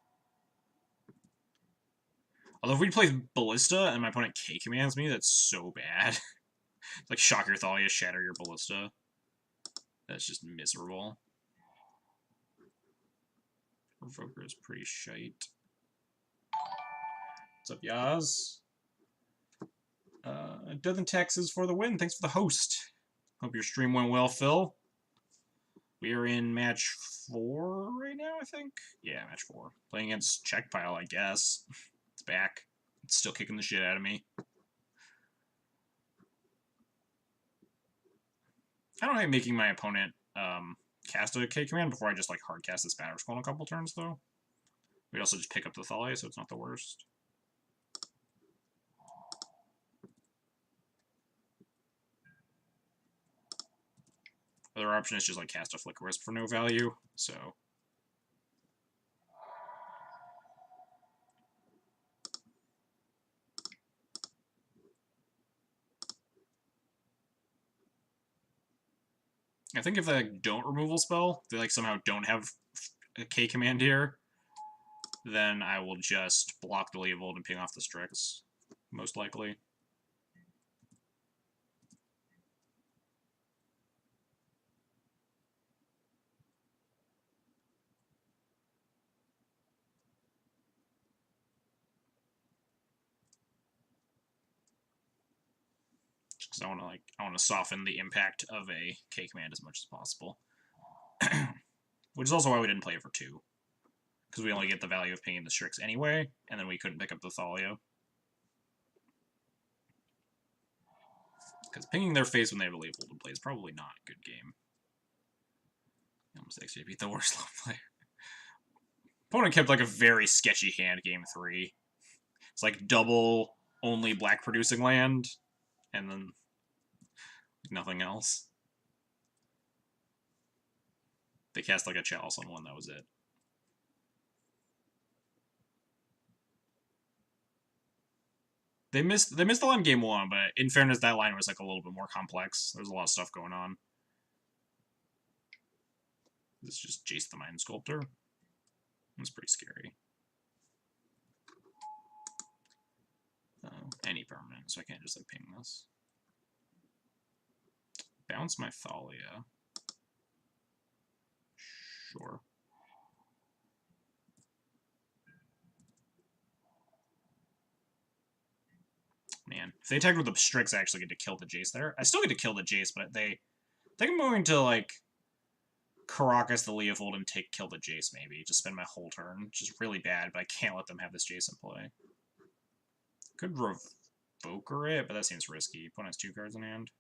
[SPEAKER 2] Although if we play Ballista and my opponent K-commands me, that's so bad. It's like shock your Thalia, shatter your Ballista. That's just miserable. Revoker is pretty shite. What's up, Yaz? Death and Taxes for the win. Thanks for the host. Hope your stream went well, Phil. We are in match 4 right now, I think? Yeah, match 4. Playing against Checkpile, I guess. It's back. It's still kicking the shit out of me. I don't like making my opponent cast a K command before I just like hard cast this Batterskull in a couple turns, though. We also just pick up the Thalia, so it's not the worst. Other option is just like cast a Flicker Wisp for no value, so... I think if they don't removal spell, they like somehow don't have a K command here, then I will just block the Leovold and ping off the Strix, most likely. Because I want to soften the impact of a K command as much as possible. Which is also why we didn't play it for 2. Because we only get the value of pinging the Strix anyway, and then we couldn't pick up the Thalia. Because pinging their face when they have a Leovold in play is probably not a good game. Almost actually beat the worst love player. Opponent kept like a very sketchy hand game 3. It's like double only black producing land, and then nothing else. They cast like a Chalice on one, that was it. They missed the line game 1, but in fairness, that line was like a little bit more complex. There was a lot of stuff going on. This is just Jace the Mind Sculptor. It's pretty scary. Any permanent, so I can't just like ping this. Bounce my Thalia. Sure. Man, if they attack with the Strix, I actually get to kill the Jace there. I still get to kill the Jace, but I think I'm going to, like, Caracas the Leovold and kill the Jace, maybe. Just spend my whole turn, which is really bad, but I can't let them have this Jace in play. Could Revoker it, but that seems risky. Opponent has 2 cards in hand.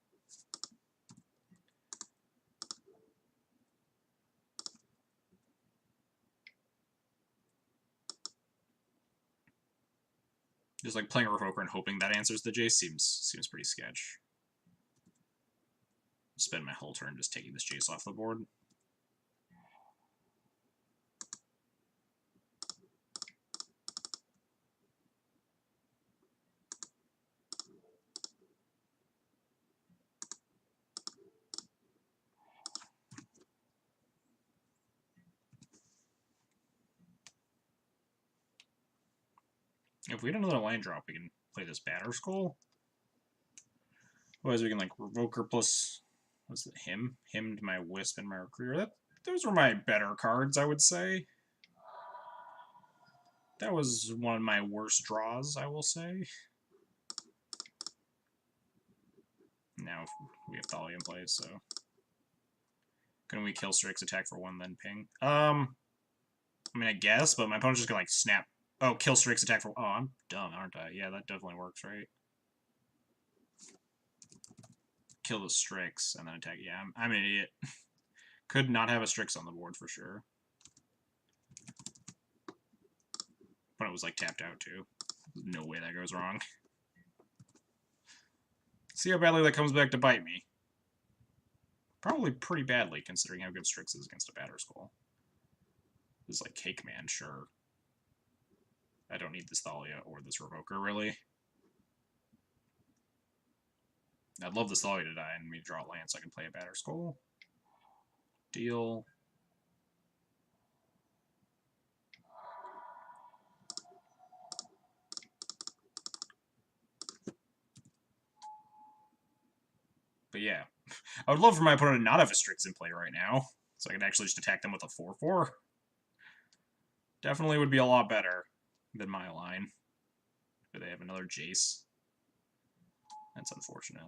[SPEAKER 2] Just like playing a Revoker and hoping that answers the Jace seems pretty sketch. Spend my whole turn just taking this Jace off the board. If we had another land drop, we can play this Batter Skull. Otherwise, we can, like, Revoker plus, what's it, Hymned my Wisp and my Recruiter. Those were my better cards, I would say. That was one of my worst draws, I will say. Now we have Thalia in play, so... Couldn't we kill Strix, attack for 1, then ping? I mean, I guess, but my opponent's just gonna, like, snap. Oh, kill Strix, attack for... Oh, I'm dumb, aren't I? Yeah, that definitely works, right? Kill the Strix, and then attack. Yeah, I'm an idiot. Could not have a Strix on the board, for sure. But it was, like, tapped out, too. No way that goes wrong. See how badly that comes back to bite me. Probably pretty badly, considering how good Strix is against a Batter Skull. This is like Cake Man, sure. I don't need this Thalia or this Revoker, really. I'd love this Thalia to die and me draw a land so I can play a Batter Skull. Deal. But yeah, I would love for my opponent to not have a Strix in play right now, so I could actually just attack them with a 4/4. Definitely would be a lot better than my line. But they have another Jace. That's unfortunate.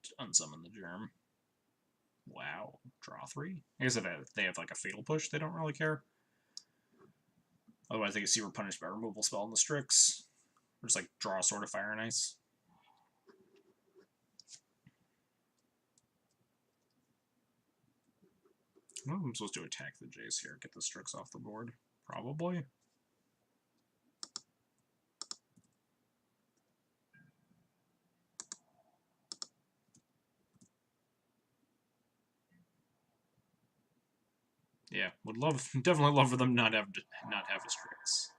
[SPEAKER 2] Just unsummon the Germ. Wow. Draw 3? I guess if they have like a Fatal Push, they don't really care. Otherwise, they can see we're punished by removal spell in the Strix. Or just like draw a Sword of Fire and Ice. Well, I'm supposed to attack the Jace here, get the Strix off the board. Probably. Yeah, would love, definitely love for them not have a Strix.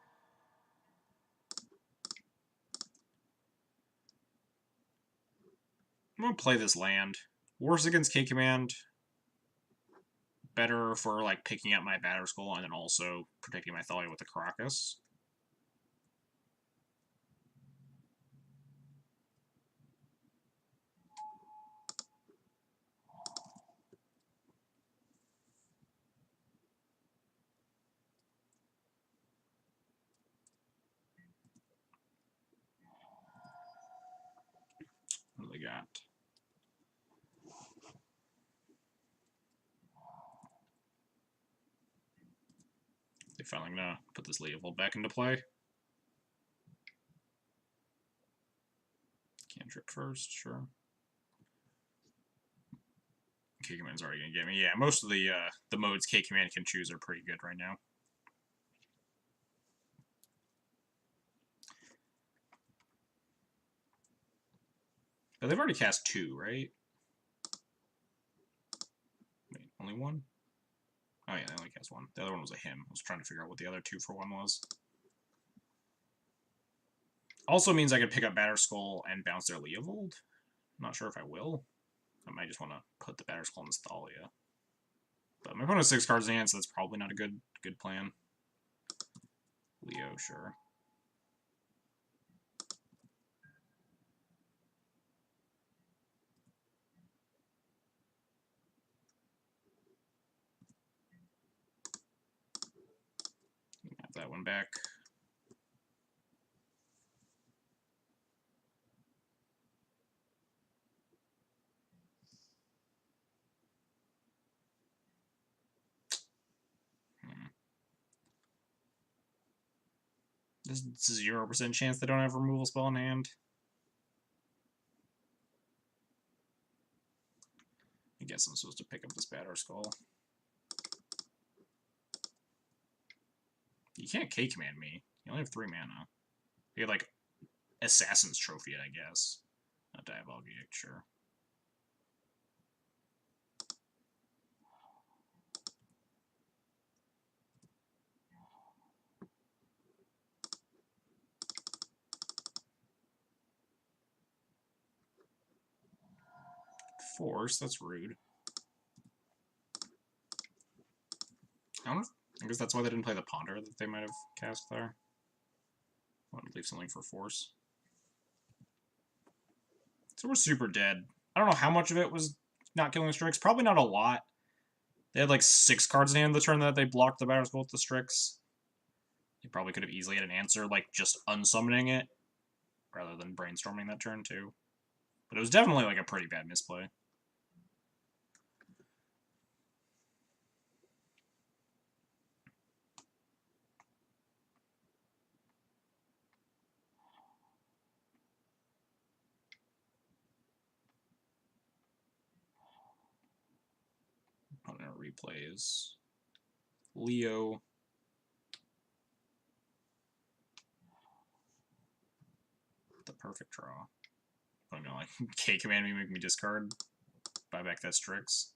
[SPEAKER 2] I'm gonna play this land. Worse against K-Command. Better for, like, picking up my Batter Skull and then also protecting my Thalia with the Caracas. What do they got? They finally gonna put this Leovold back into play. Cantrip first, sure. K-Command's already gonna get me. Yeah, most of the modes K-Command can choose are pretty good right now. But they've already cast 2, right? Wait, only 1? Oh yeah, they only cast 1. The other one was a hymn. I was trying to figure out what the other 2-for-1 was. Also means I could pick up Batter Skull and bounce their Leovold. I'm not sure if I will. I might just want to put the Batter Skull in this Thalia. But my opponent has 6 cards in hand, so that's probably not a good plan. Leo, sure. that one back. There's 0% chance they don't have removal spell in hand. I guess I'm supposed to pick up this Batter Skull. You can't K-command me. You only have 3 mana. You have, like, Assassin's Trophy, I guess. Not Diabolic Edict, sure. Force, that's rude. I guess that's why they didn't play the Ponder that they might have cast there. I want to leave something for Force. So we're super dead. I don't know how much of it was not killing the Strix. Probably not a lot. They had like 6 cards in hand the turn that they blocked the Battle Skull with the Strix. They probably could have easily had an answer, like just unsummoning it, rather than brainstorming that turn too. But it was definitely like a pretty bad misplay. Opponent replays Leo. The perfect draw. I'm gonna like K-command me, make me discard, buy back that Strix.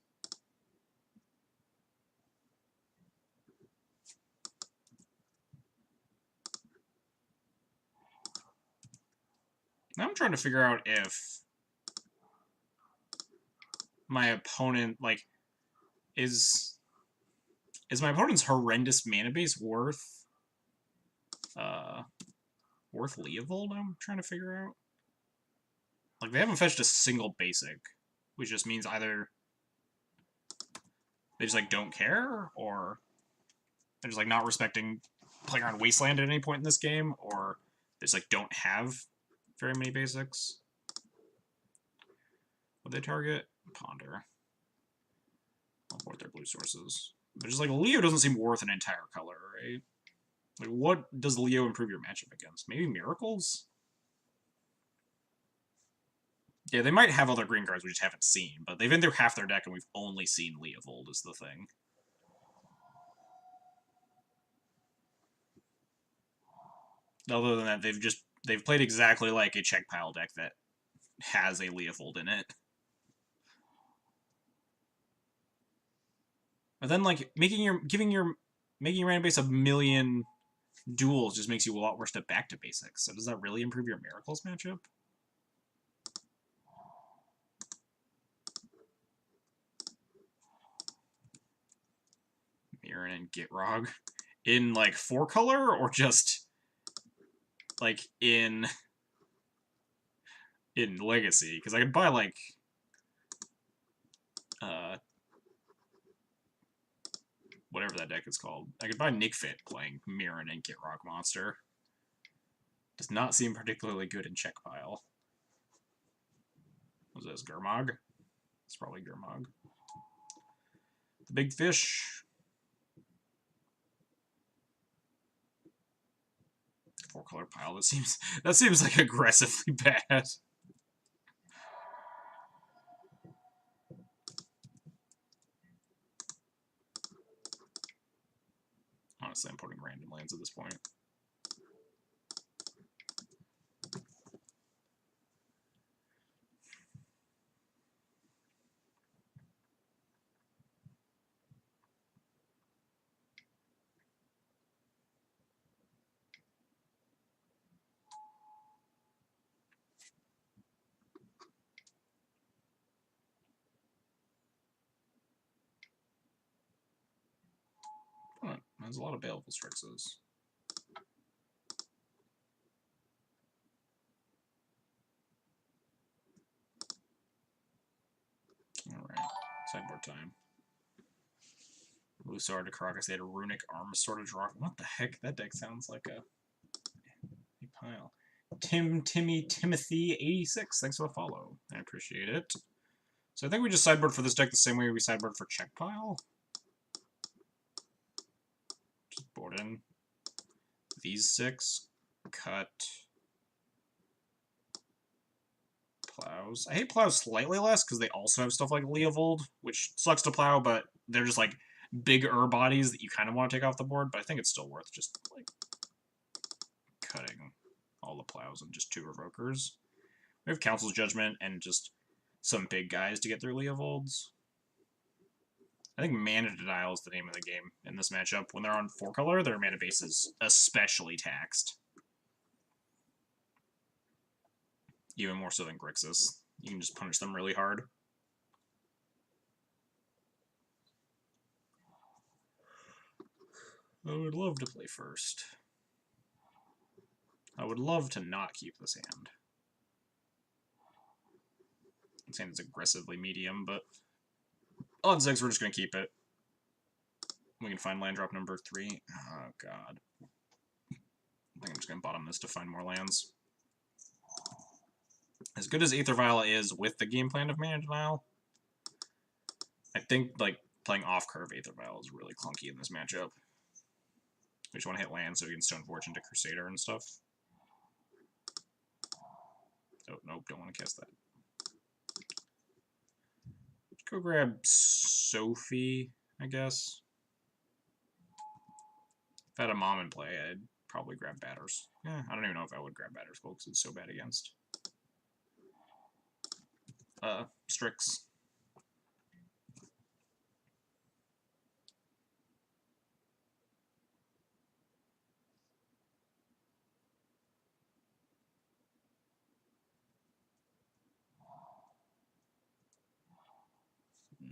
[SPEAKER 2] Now I'm trying to figure out if my opponent, like, is my opponent's horrendous mana base worth Leovold? I'm trying to figure out. Like, they haven't fetched a single basic, which just means either they just like don't care, or they're just like not respecting playing around Wasteland at any point in this game, or they just like don't have very many basics. Would they target? Ponder. I'll port their blue sources. But just like Leo doesn't seem worth an entire color, right? Like, what does Leo improve your matchup against? Maybe Miracles? Yeah, they might have other green cards we just haven't seen, but they've been through half their deck and we've only seen Leovold is the thing. Other than that, they've played exactly like a check pile deck that has a Leovold in it. But then, like, making your random base a million duels just makes you a lot worse to back to basics. So does that really improve your Miracles matchup? Mirren and Gitrog in like 4-color, or just like in Legacy? Because I could buy like whatever that deck is called. I could buy Nick Fit playing Mirren and Gitrog Monster. Does not seem particularly good in check pile. Was this Gurmag? It's probably Gurmag. The Big Fish. 4-color pile. That seems like aggressively bad. Honestly, I'm putting random lands at this point. There's a lot of Baleful Strixes. Alright, sideboard time. Lusar to Caracas, they had a Runic Arm sort of draw. What the heck? That deck sounds like a pile. Timothy 86, thanks for the follow. I appreciate it. So I think we just sideboard for this deck the same way we sideboard for check pile. Just board in these 6, cut plows. I hate plows slightly less because they also have stuff like Leovold, which sucks to plow, but they're just like bigger bodies that you kind of want to take off the board, but I think it's still worth just like cutting all the plows and just 2 Revokers. We have Council's Judgment and just some big guys to get through Leovolds. I think Mana Denial is the name of the game in this matchup. When they're on 4-color, their mana base is especially taxed. Even more so than Grixis. You can just punish them really hard. I would love to play first. I would love to not keep this hand. I'm saying it's aggressively medium, but odds 6, we're just going to keep it. We can find land drop number 3. Oh, God. I think I'm just going to bottom this to find more lands. As good as Aether Vial is with the game plan of Mana Denial, I think, like, playing off-curve Aether Vial is really clunky in this matchup. We just want to hit land so we can Stoneforge into Crusader and stuff. Oh, nope, don't want to cast that. Let's go grab Sophie, I guess. If I had a mom in play, I'd probably grab Batters. Yeah, I don't even know if I would grab Batters because it's so bad against. Strix.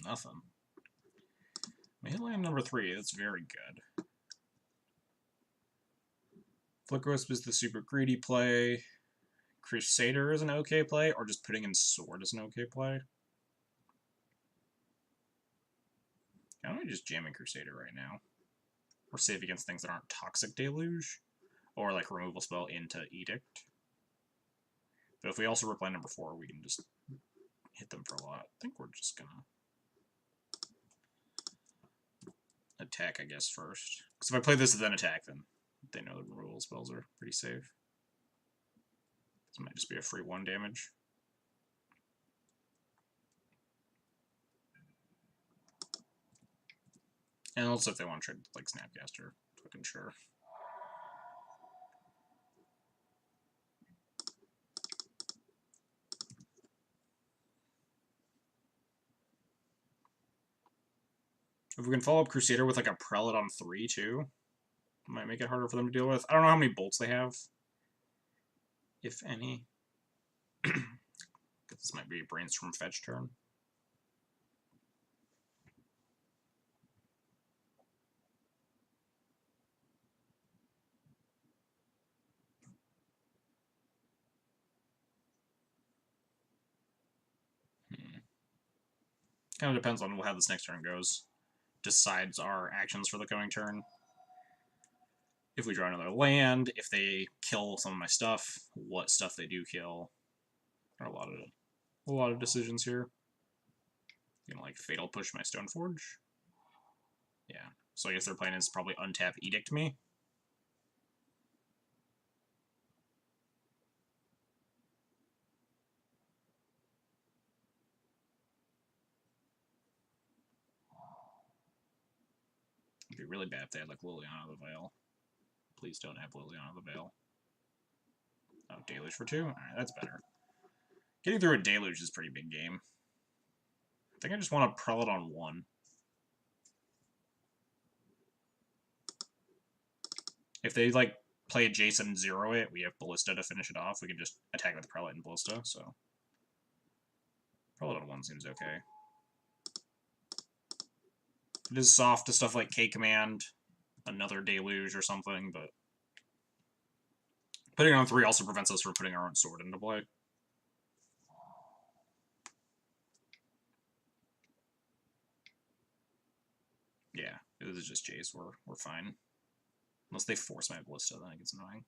[SPEAKER 2] Nothing. We hit land number 3. That's very good. Flickwisp is the super greedy play. Crusader is an okay play, or just putting in Sword is an okay play. Why don't we just jam in Crusader right now? We're safe against things that aren't Toxic Deluge, or like removal spell into Edict. But if we also rip land number 4, we can just hit them for a lot. I think we're just gonna attack, I guess, first. Because if I play this and then attack, then they know the removal spells are pretty safe. This might just be a free 1 damage. And also if they want to trade like Snapcaster, fucking sure. If we can follow up Crusader with like a Prelate on 3 too, might make it harder for them to deal with. I don't know how many bolts they have, if any. This might be a Brainstorm fetch turn. Kind of depends on how this next turn goes. Decides our actions for the coming turn. If we draw another land, if they kill some of my stuff, what stuff they do kill. There are a lot of decisions here. You know, like Fatal Push my Stoneforge. Yeah. So I guess their plan is probably untap Edict me. It'd be really bad if they had like Liliana of the Veil. Please don't have Liliana of the Veil. Oh, Deluge for 2? Alright, that's better. Getting through a Deluge is a pretty big game. I think I just want to Prelate on 1. If they like play adjacent and 0 it, we have Ballista to finish it off. We can just attack with Prelate and Ballista, so Prelate on 1 seems okay. It is soft to stuff like K-Command, another Deluge or something, but putting it on 3 also prevents us from putting our own sword into play. Yeah, This is just Jace, we're fine. Unless they force my Ballista, then it gets annoying.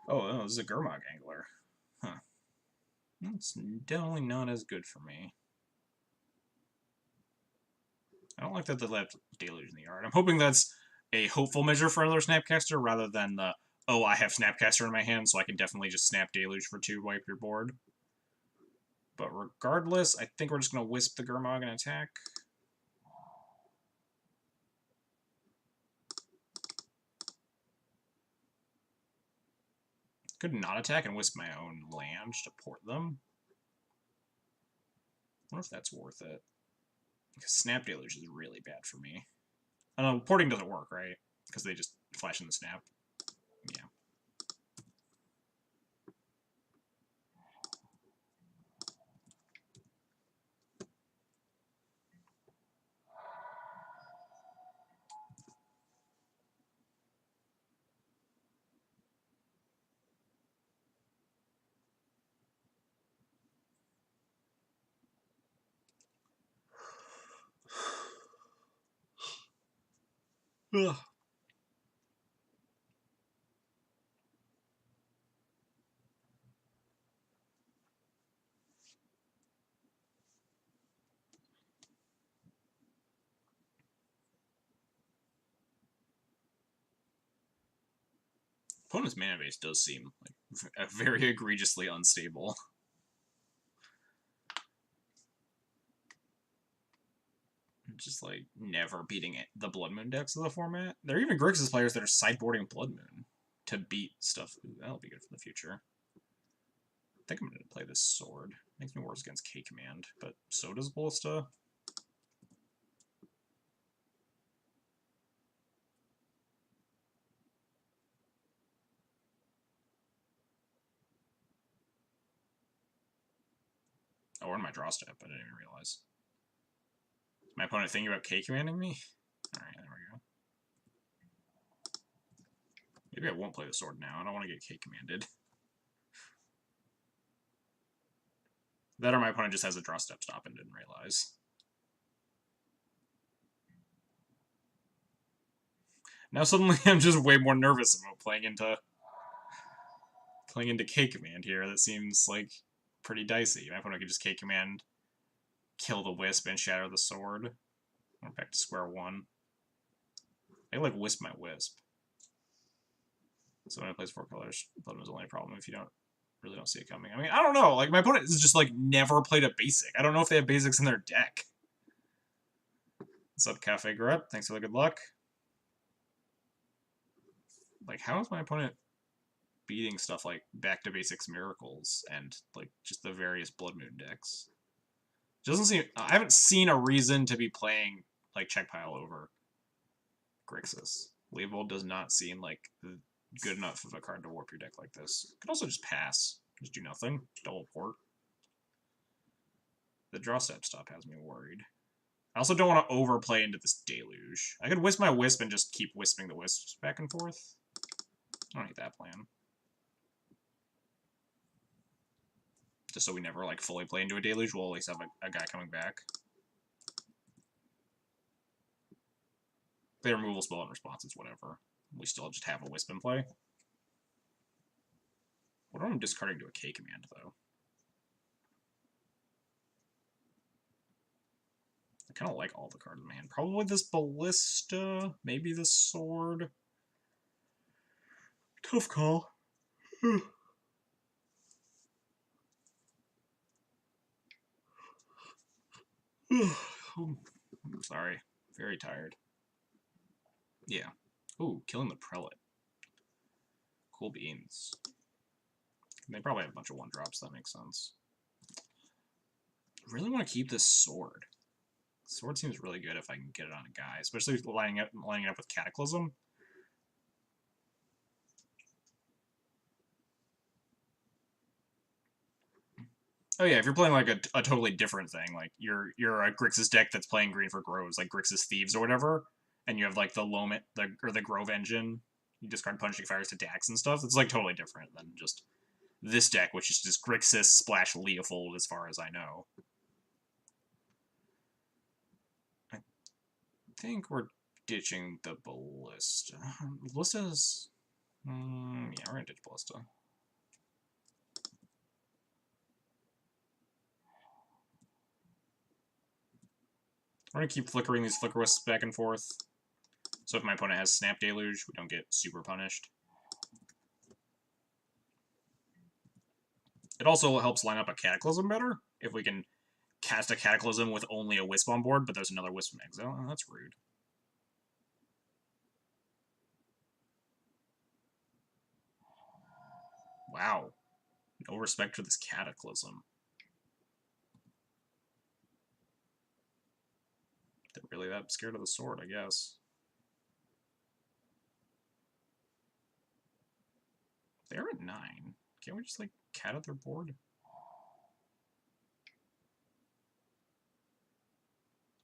[SPEAKER 2] Oh, no, this is a Gurmag Angler. Huh. That's definitely not as good for me. I don't like that they left Deluge in the yard. I'm hoping that's a hopeful measure for another Snapcaster rather than the, oh, I have Snapcaster in my hand, so I can definitely just snap Deluge for 2, wipe your board. But regardless, I think we're just going to Wisp the Gurmag and attack. Could not attack and Wisp my own land to port them. I wonder if that's worth it. Because Snap Deluge is really bad for me. I know, porting doesn't work, right? Because they just flash in the snap. Yeah. Ugh. Opponent's mana base does seem like very egregiously unstable. Just like never beating the Blood Moon decks of the format. There are even Grixis players that are sideboarding Blood Moon to beat stuff. Ooh, that'll be good for the future. I think I'm going to play this sword. Makes me worse against K Command, but so does Ballista. Oh, we're in my draw step. I didn't even realize. Is my opponent thinking about K Commanding me? Alright, there we go. Maybe I won't play the sword now. I don't want to get K Commanded. That or my opponent just has a draw step stop and didn't realize. Now suddenly I'm just way more nervous about playing into K Command here. That seems like pretty dicey. My opponent could just K Command, kill the Wisp, and shatter the sword. We're back to square one. I like Wisp my Wisp. So when I plays 4 colors, Blood Moon's only a problem if you really don't see it coming. I mean, I don't know. Like, my opponent has just, like, never played a basic. I don't know if they have basics in their deck. What's up, Cafe Grep? Thanks for the good luck. Like, how is my opponent beating stuff like Back to Basics Miracles and, like, just the various Blood Moon decks? Doesn't seem... I haven't seen a reason to be playing, like, Check Pile over Grixis. Leovold does not seem like good enough of a card to warp your deck like this. Could also just pass. Just do nothing. Double port. The draw step stop has me worried. I also don't want to overplay into this Deluge. I could Wisp my Wisp and just keep Wisping the Wisps back and forth. I don't hate that plan. Just so we never, like, fully play into a Deluge, we'll always have a guy coming back. They removal spell and responses, whatever. We still just have a Wisp in play. What am I discarding to a K command, though? I kind of like all the cards in my hand. Probably this Ballista, maybe this Sword. Tough call. I'm sorry. Very tired. Yeah. Ooh, killing the Prelate. Cool beans. They probably have a bunch of 1-drops, that makes sense. I really want to keep this Sword. Sword seems really good if I can get it on a guy, especially lining it up with Cataclysm. Oh yeah, if you're playing like a totally different thing, like you're a Grixis deck that's playing green for Groves, like Grixis Thieves or whatever, and you have like the Lomet, the Grove Engine, you discard Punishing Fires to Dax and stuff. It's like totally different than just this deck, which is just Grixis / Leofold as far as I know. think we're ditching the Ballista. Ballista's... yeah, we're gonna ditch Ballista. We're gonna keep flickering these Flicker Wisps back and forth. So if my opponent has Snap Deluge, we don't get super punished. It also helps line up a Cataclysm better, if we can cast a Cataclysm with only a Wisp on board, but there's another Wisp in exile. Oh, that's rude. Wow. No respect for this Cataclysm. They're really that scared of the sword, I guess. They're at 9. Can't we just, like, cat at their board?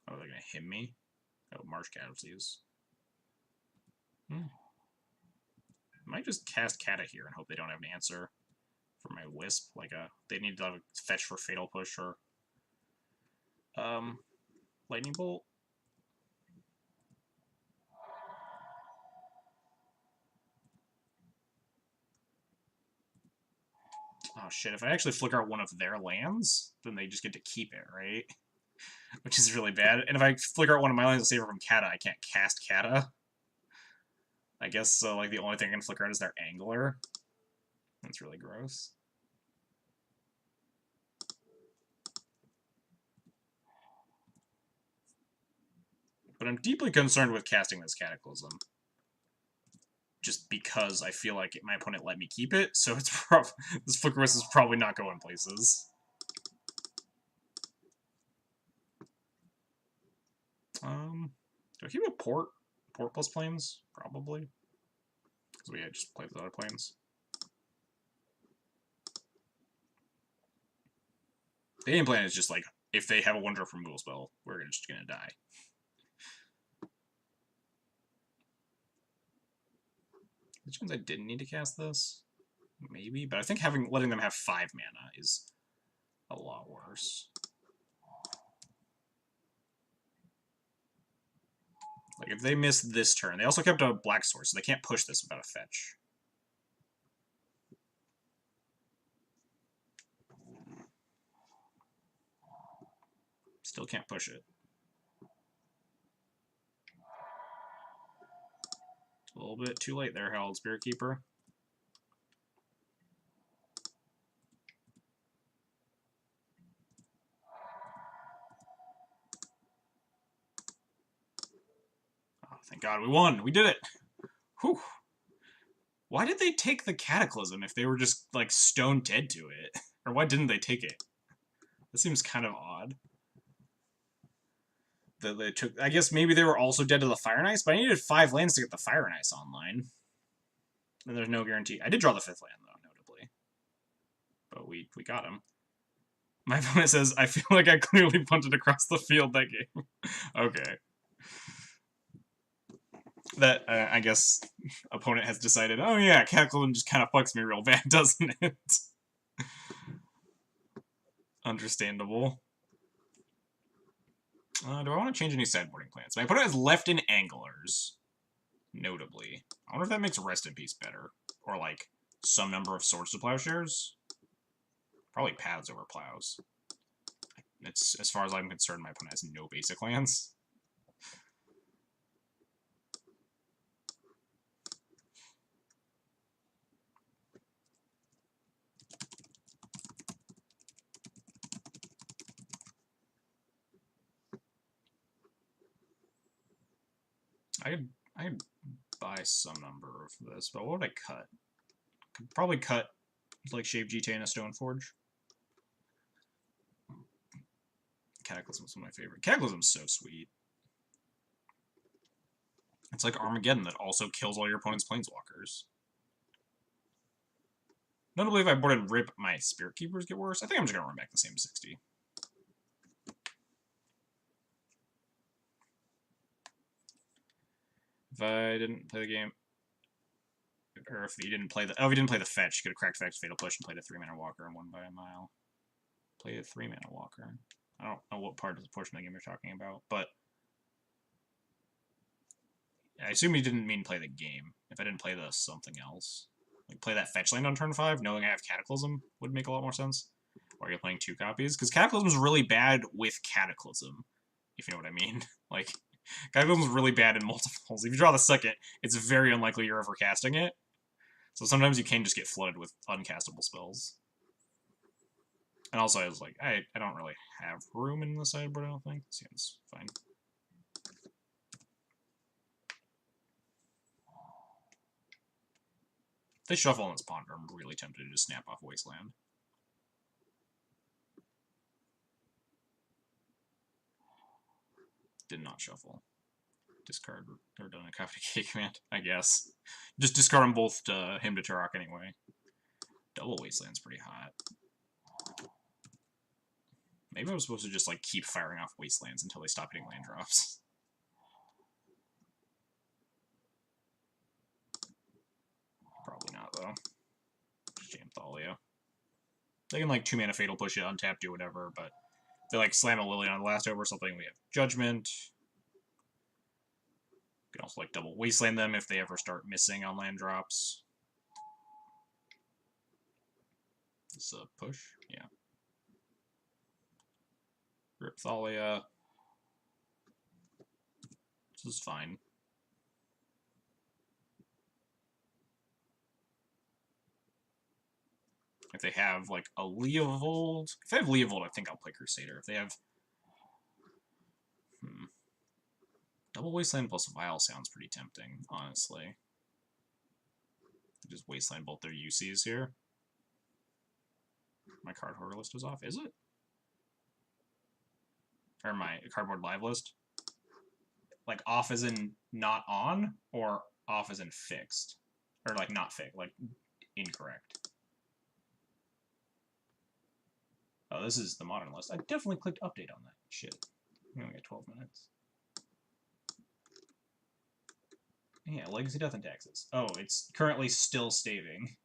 [SPEAKER 2] Oh, they're gonna hit me? Oh, Marsh Casualties. I might just cast Kata here and hope they don't have an answer for my Wisp. Like, they need to fetch for Fatal Push or, Lightning Bolt. Oh shit, if I actually flicker out one of their lands, then they just get to keep it, right? Which is really bad. And if I flicker out one of my lands and save it from Kata, I can't cast Kata. I guess so, like, the only thing I can flicker out is their Angler. That's really gross. But I'm deeply concerned with casting this Cataclysm. Just because I feel like my opponent let me keep it, so it's this Flicker Wisp is probably not going places. Do I keep a Port? Port plus Plains? Probably. Because we had just played with other Plains. The game plan is just like, if they have a one-drop removal spell, we're just gonna die. Which means I didn't need to cast this? Maybe, but I think letting them have 5 mana is a lot worse. Like, if they miss this turn, they also kept a black sword, so they can't push this without a fetch. Still can't push it. A little bit too late there, Herald Spirit Keeper. Oh, thank God we won! We did it! Whew! Why did they take the Cataclysm if they were just, like, stone dead to it? Or why didn't they take it? That seems kind of odd. That they took... I guess maybe they were also dead to the Fire and Ice, but I needed 5 lands to get the Fire and Ice online. And there's no guarantee. I did draw the 5th land, though, notably. But we got him. My opponent says, I feel like I clearly punted across the field that game. Okay. That, I guess, opponent has decided, oh yeah, Cataclysm just kind of fucks me real bad, doesn't it? Understandable. Do I want to change any sideboarding plans? My opponent has left in Anglers, notably. I wonder if that makes Rest in Peace better. Or, like, some number of Swords to Plowshares? Probably Paths over Plows. It's, as far as I'm concerned, my opponent has no basic lands. I could buy some number of this, but what would I cut? Could probably cut, like, Shave GTA and a Stoneforge. Cataclysm's one of my favorite. Cataclysm's so sweet. It's like Armageddon that also kills all your opponent's planeswalkers. Notably, if I board and rip, my Spirit Keepers get worse. I think I'm just gonna run back the same 60. If I didn't play the game, or if he didn't play the, oh, if he didn't play the fetch, he could have cracked fetch, Fatal Push, and played a 3-mana Walker and won by a mile. Played a 3-mana Walker. I don't know what part of the portion of the game you're talking about, but I assume he didn't mean play the game. If I didn't play the something else. Like, play that fetch land on turn 5, knowing I have Cataclysm would make a lot more sense. Or you're playing 2 copies. Because Cataclysm is really bad with Cataclysm, if you know what I mean. Like, Cataclysm is really bad in multiples. If you draw the second, it's very unlikely you're ever casting it. So sometimes you can just get flooded with uncastable spells. And also, I was like, I don't really have room in the sideboard, I don't think. Seems fine. If they shuffle on this Ponder, I'm really tempted to just snap off Wasteland. Did not shuffle. Discard or done a copy K command, I guess. Just discard them both to him to Turok anyway. Double Wasteland's pretty hot. Maybe I was supposed to just like keep firing off Wastelands until they stop hitting land drops. Probably not though. Jam Thalia. They can like 2-mana Fatal push it, untap, do whatever, but if they like slam a Lily on the last over or something, we have Judgment. You can also like double Wasteland them if they ever start missing on land drops. This a push? Yeah. Rip Thalia. This is fine. If they have, like, a Leovold... If they have Leovold, I think I'll play Crusader. If they have... Double Wasteland plus Vial sounds pretty tempting, honestly. Just Wasteland both their UCs here. My card hoarder list is off, is it? Or my cardboard live list? Like, off as in not on, or off as in fixed? Or, like, not fixed, like, incorrect. Oh, this is the modern list. I definitely clicked update on that. Shit. We only got 12 minutes. Yeah, Legacy Death and Taxes. Oh, it's currently still staving.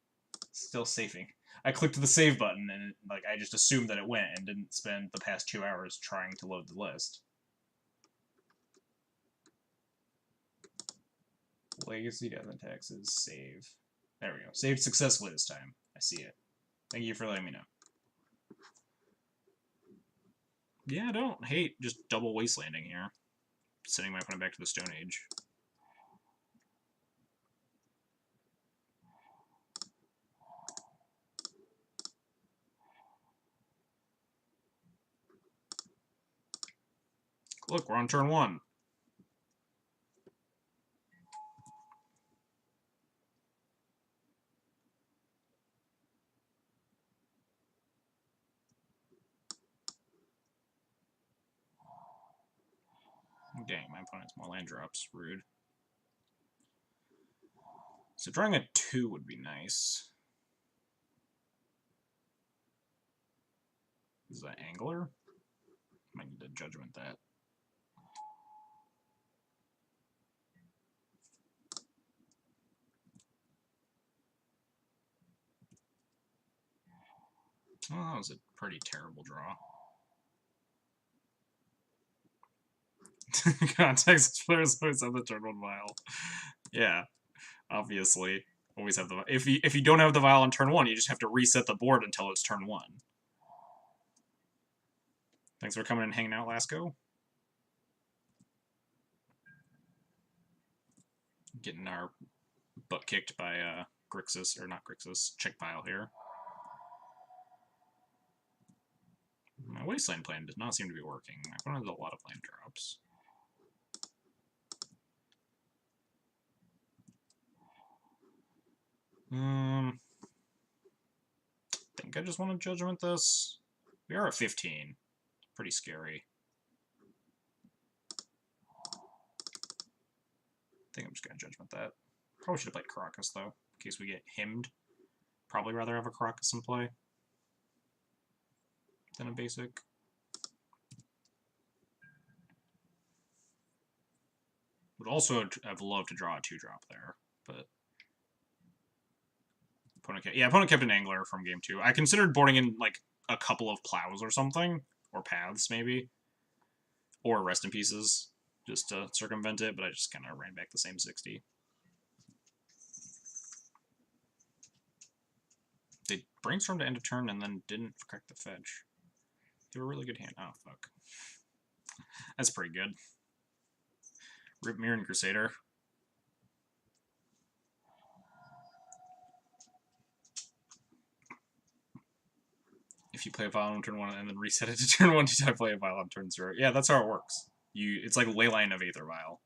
[SPEAKER 2] Still saving. I clicked the save button and it, like I just assumed that it went and didn't spend the past 2 hours trying to load the list. Legacy Death and Taxes, save. There we go. Saved successfully this time. I see it. Thank you for letting me know. Yeah, I don't hate just double wastelanding here. Sending my opponent back to the Stone Age. Look, we're on turn 1. Dang, my opponent's more land drops. Rude. So drawing a 2 would be nice. Is that Angler? Might need to judgment that. Oh, that was a pretty terrible draw. Context players always have the turn 1 vial. Yeah, obviously. Always have the... If you don't have the vial on turn 1, you just have to reset the board until it's turn 1. Thanks for coming and hanging out, Lasco. Getting our butt kicked by Grixis, or not Grixis, Check Pile here. My Wasteland plan does not seem to be working. My opponent has a lot of land drops. I think I just want to judgment this. We are at 15. Pretty scary. I think I'm just going to judgment that. Probably should have played Caracas, though, in case we get himmed. Probably rather have a Caracas in play than a basic. Would also have loved to draw a 2-drop there, but... Opponent kept an Angler from game 2. I considered boarding in, like, a couple of Plows or something. Or Paths, maybe. Or Rest in Pieces. just to circumvent it, but I just kind of ran back the same 60. They brainstormed to end of turn and then didn't correct the fetch. They were a really good hand. Oh, fuck. That's pretty good. Rip Mirren Crusader. If you play a Violin on turn 1 and then reset it to turn 1, you play a Vial on turn 0. Yeah, that's how it works. It's like Leyline of Aether Vial.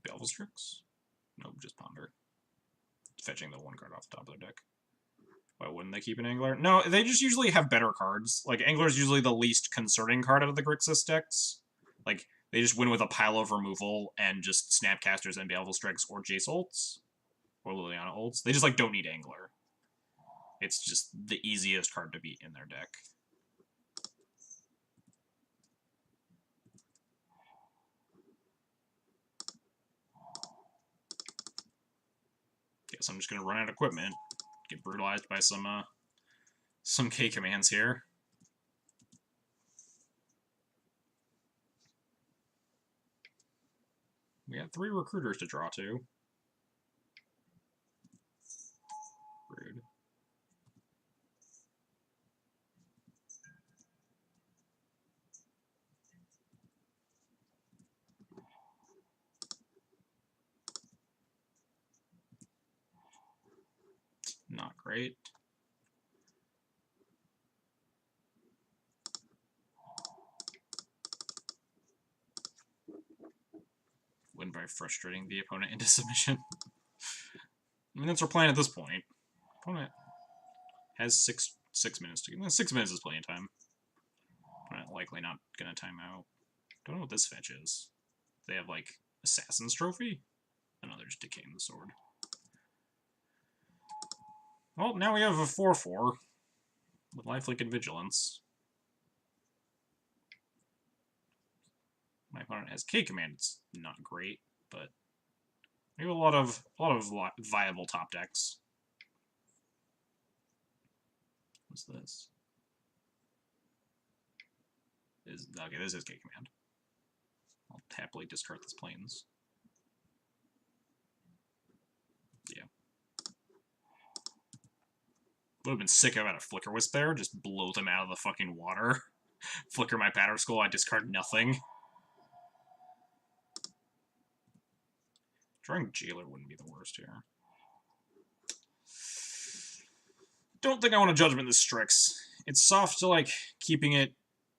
[SPEAKER 2] Belvastrix? Nope, just Ponder. Fetching the 1 card off the top of their deck. Why wouldn't they keep an Angler? No, they just usually have better cards. Like, Angler is usually the least concerning card out of the Grixis decks. Like, they just win with a pile of removal and just Snapcasters and Belvastrix or Jace ults. Or Liliana ults. They just, like, don't need Angler. It's just the easiest card to beat in their deck. Guess I'm just gonna run out of equipment. Get brutalized by some K commands here. We have 3 recruiters to draw to. Rude. Not great. Win by frustrating the opponent into submission. I mean, that's our plan at this point. Opponent has six minutes to get. 6 minutes is plenty of time. Opponent likely not gonna time out. Don't know what this fetch is. They have like Assassin's Trophy? Oh no, they're just decaying the sword. Well, now we have a 4/4 with Lifelink and Vigilance. My opponent has K command. It's not great, but we have a lot of viable top decks. What's this? Okay, this is K command. I'll happily discard this planes. Yeah. Would have been sick if I had a Flicker Wisp there. Just blow them out of the fucking water. Flicker my Batter Skull, I discard nothing. Drawing Jailer wouldn't be the worst here. Don't think I want to Judgment this Strix. It's soft to, like, keeping it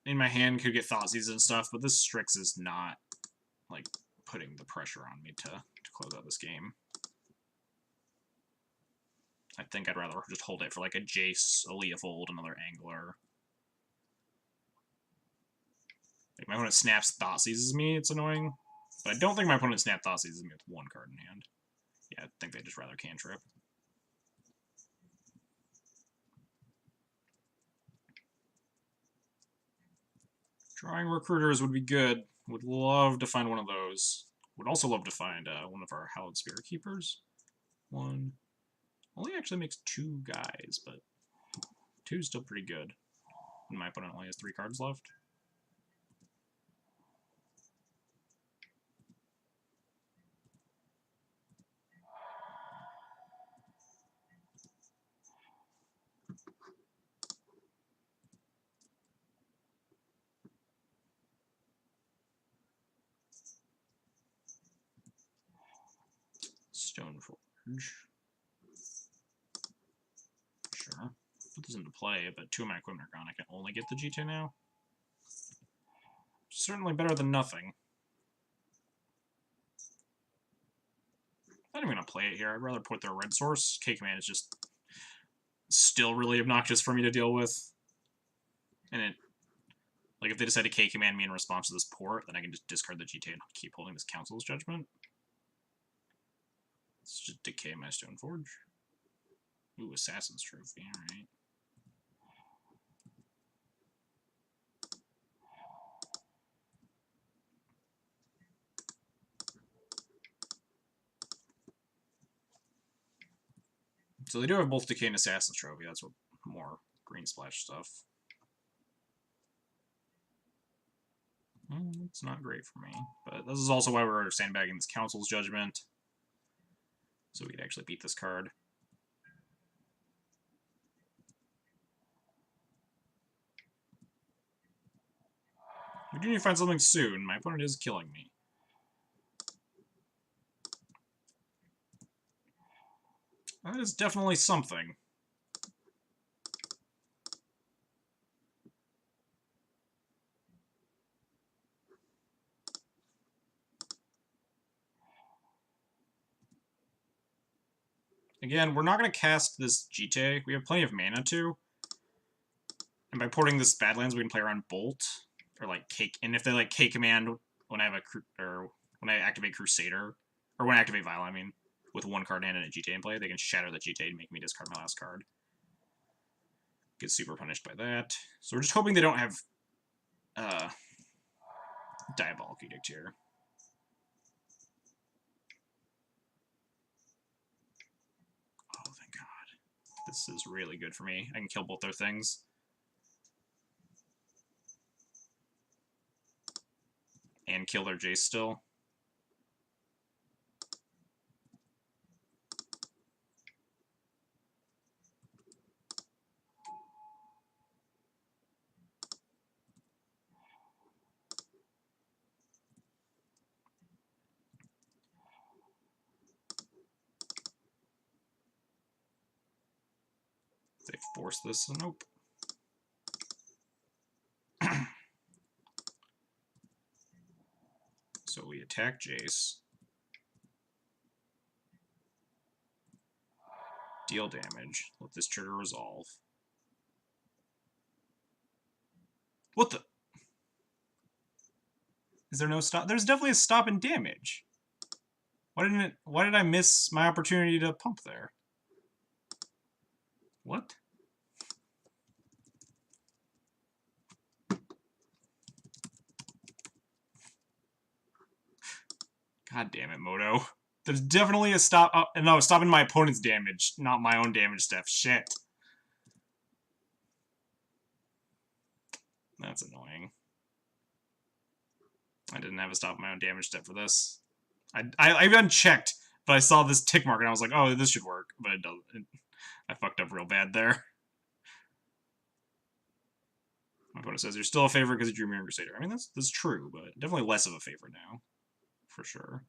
[SPEAKER 2] in my hand could get Thoughtseize and stuff, but this Strix is not, like, putting the pressure on me to close out this game. I think I'd rather just hold it for, like, a Jace, a Leofold, another Angler. Like, my opponent snaps Thoughtseizes me, it's annoying. But I don't think my opponent snap Thoughtseizes me with 1 card in hand. Yeah, I think they'd just rather cantrip. Drawing Recruiters would be good. Would love to find one of those. Would also love to find one of our Hallowed Spirit Keepers. 1. Only actually makes 2 guys, but 2 is still pretty good. And my opponent only has 3 cards left. Stoneforge. Sure. Put this into play, but 2 of my equipment are gone. I can only get the G2 now. Certainly better than nothing. I'm not even going to play it here. I'd rather put their red source. K-Command is just still really obnoxious for me to deal with. And it, like, if they decide to K-Command me in response to this port, then I can just discard the G2 and keep holding this Council's Judgment. Let's just decay my Stoneforge. Ooh, Assassin's Trophy, alright. So they do have both Decay and Assassin's Trophy, that's what more green splash stuff. It's not great for me. But this is also why we're sandbagging this Council's Judgment. So we could actually beat this card. We do need to find something soon. My opponent is killing me. That is definitely something. Again, we're not going to cast this Jite. We have plenty of mana too. And by porting this Badlands, we can play around Bolt. Or like Cake. And if they like K-Command when I have when I activate Crusader. Or when I activate Vile, I mean. With one card in hand and a Jite in play, they can shatter the Jite and make me discard my last card. Get super punished by that. So we're just hoping they don't have Diabolic Edict here. Oh, thank God. This is really good for me. I can kill both their things. And kill their Jace still. They force this, nope. So we attack Jace. Deal damage. Let this trigger resolve. What the? Is there no stop? There's definitely a stop in damage. Why did I miss my opportunity to pump there? What? God damn it, Moto. There's definitely a stop. No, stopping my opponent's damage, not my own damage step. Shit. That's annoying. I didn't have a stop my own damage step for this. I even checked, but I saw this tick mark and I was like, oh, this should work. But it doesn't. I fucked up real bad there. My opponent says you're still a favorite because you drew Mirror Crusader. I mean, that's true, but definitely less of a favorite now. For sure.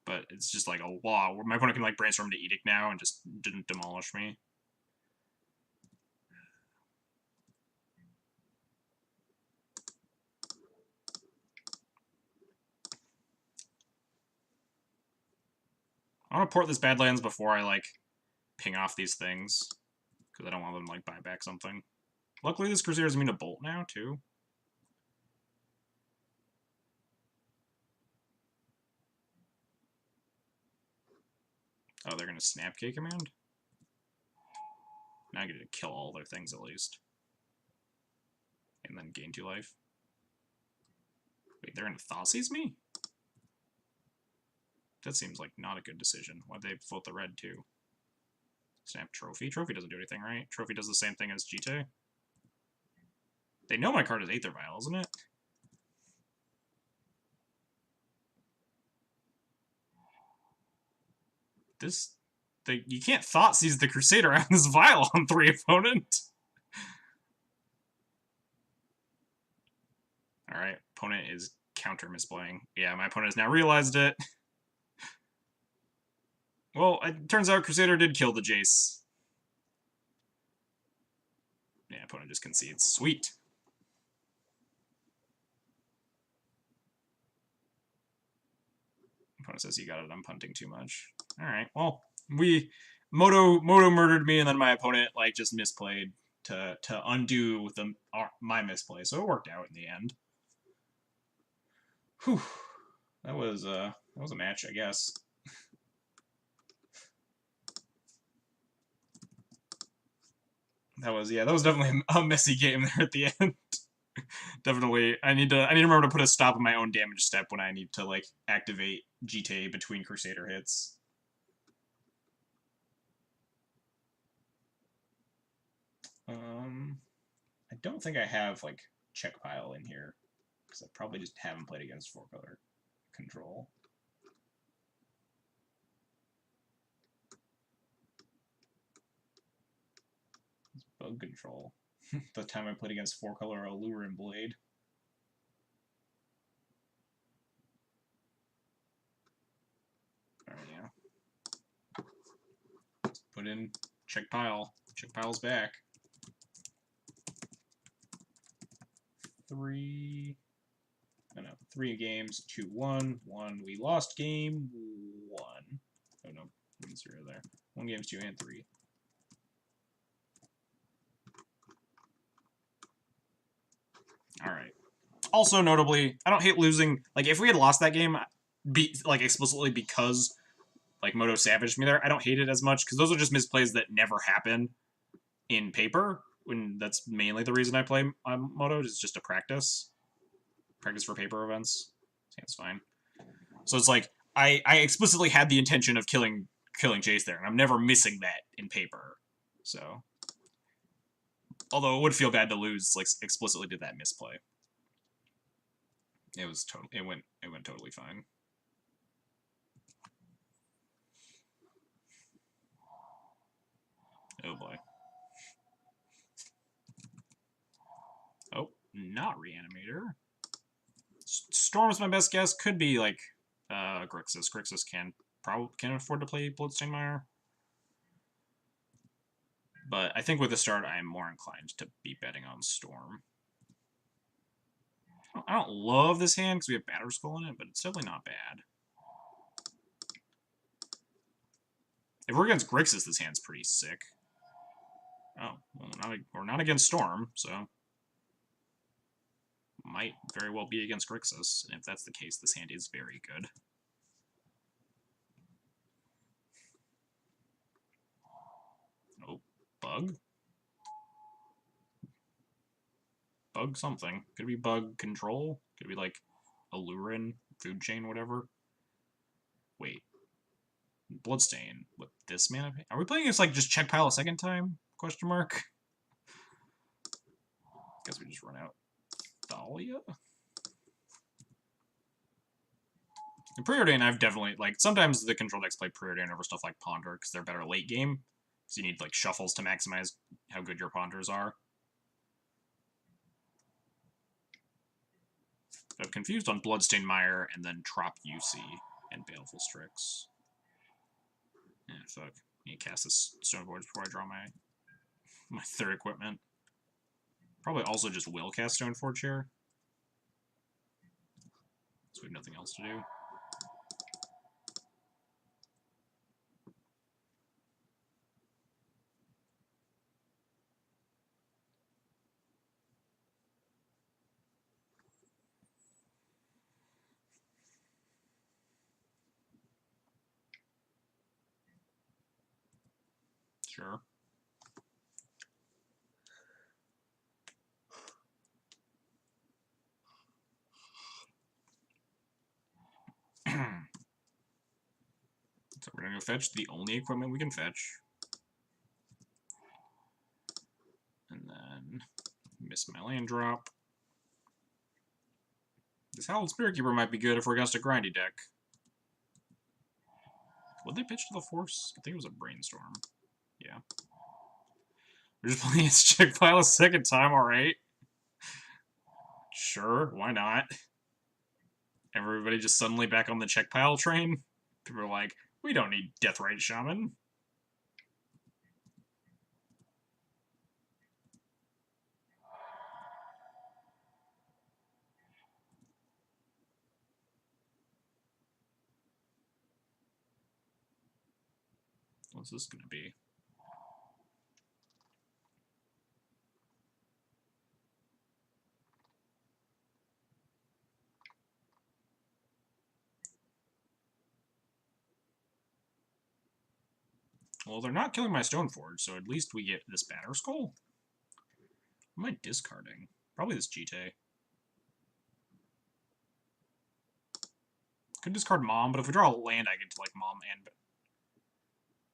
[SPEAKER 2] But it's just like a law where my opponent can like brainstorm to Edict now and just didn't demolish me. I want to port this Badlands before I like ping off these things. Because I don't want them to like buy back something. Luckily this Crusader is immune to Bolt now too. Oh, they're gonna snap K-Command? Now I get to kill all their things at least. And then gain 2 life. Wait, they're gonna Thoughtseize me? That seems like not a good decision. Why'd they float the red too? Snap Trophy? Trophy doesn't do anything, right? Trophy does the same thing as Jite. They know my card is Aether Vial, isn't it? You can't Thoughtseize the Crusader on this Vial on 3 opponent. Alright, opponent is counter misplaying. Yeah, my opponent has now realized it. Well, it turns out Crusader did kill the Jace. Yeah, opponent just concedes. Sweet. Opponent says you got it, I'm punting too much. Alright, well, Moto murdered me, and then my opponent like just misplayed to undo my misplay, so it worked out in the end. Whew. That was a match, I guess. That was definitely a messy game there at the end. Definitely, I need to remember to put a stop on my own damage step when I need to like activate GTA between Crusader hits. I I don't think I have, like, check pile in here, because I probably just haven't played against 4-color control. It's bug control. The time I played against 4-color Allure and Blade. Alright, yeah. Let's put in check pile. Check pile's back. 3 games, 2-1. 1, we lost game 1. Oh no, 0 there. 1 games, 2 and 3. Alright. Also, notably, I don't hate losing. Like, if we had lost that game, explicitly because, like, Moto savaged me there, I don't hate it as much, because those are just misplays that never happen in paper, when that's mainly the reason I play Moto, is just to practice. Practice for paper events. So it's fine. So it's like, I explicitly had the intention of killing Jace there, and I'm never missing that in paper. So, although it would feel bad to lose, like, explicitly did that misplay. It was totally, it went totally fine. Oh boy. Oh, not Reanimator. Storm's my best guess. Could be like Grixis. Grixis can afford to play Bloodstained Mire. But I think with the start, I am more inclined to be betting on Storm. I don't love this hand because we have Batter Skull in it, but it's definitely not bad. If we're against Grixis, this hand's pretty sick. Oh, well, we're not against Storm, so might very well be against Grixis. And if that's the case, this hand is very good. Oh, bug? Bug something. Could be bug control. Could be like Allurin, food chain, whatever. Wait. Bloodstain with this mana? Are we playing against like just check pile a second time? Question mark. Guess we just run out. Thalia? In Preordain, I've definitely, like, sometimes the control decks play Preordain over stuff like Ponder because they're better late game. So you need, like, shuffles to maximize how good your Ponders are. I'm confused on Bloodstained Mire and then Trop UC and Baleful Strix. Yeah, fuck. I need to cast this Stoneforge before I draw my third equipment. Probably also just will cast Stoneforge here. So we have nothing else to do. Sure. So we're gonna go fetch the only equipment we can fetch. And then miss my land drop. This Howled Spirit Keeper might be good if we're against a grindy deck. Would they pitch to the Force? I think it was a Brainstorm. Yeah. We're just playing its check pile a second time, alright. Sure, why not? Everybody just suddenly back on the check pile train? People are like, we don't need Deathrite Shaman. What's this gonna be? Well, they're not killing my Stoneforge, so at least we get this Batter Skull. What am I discarding? Probably this Jite. Could discard Mom, but if we draw a land, I get to, like, Mom and...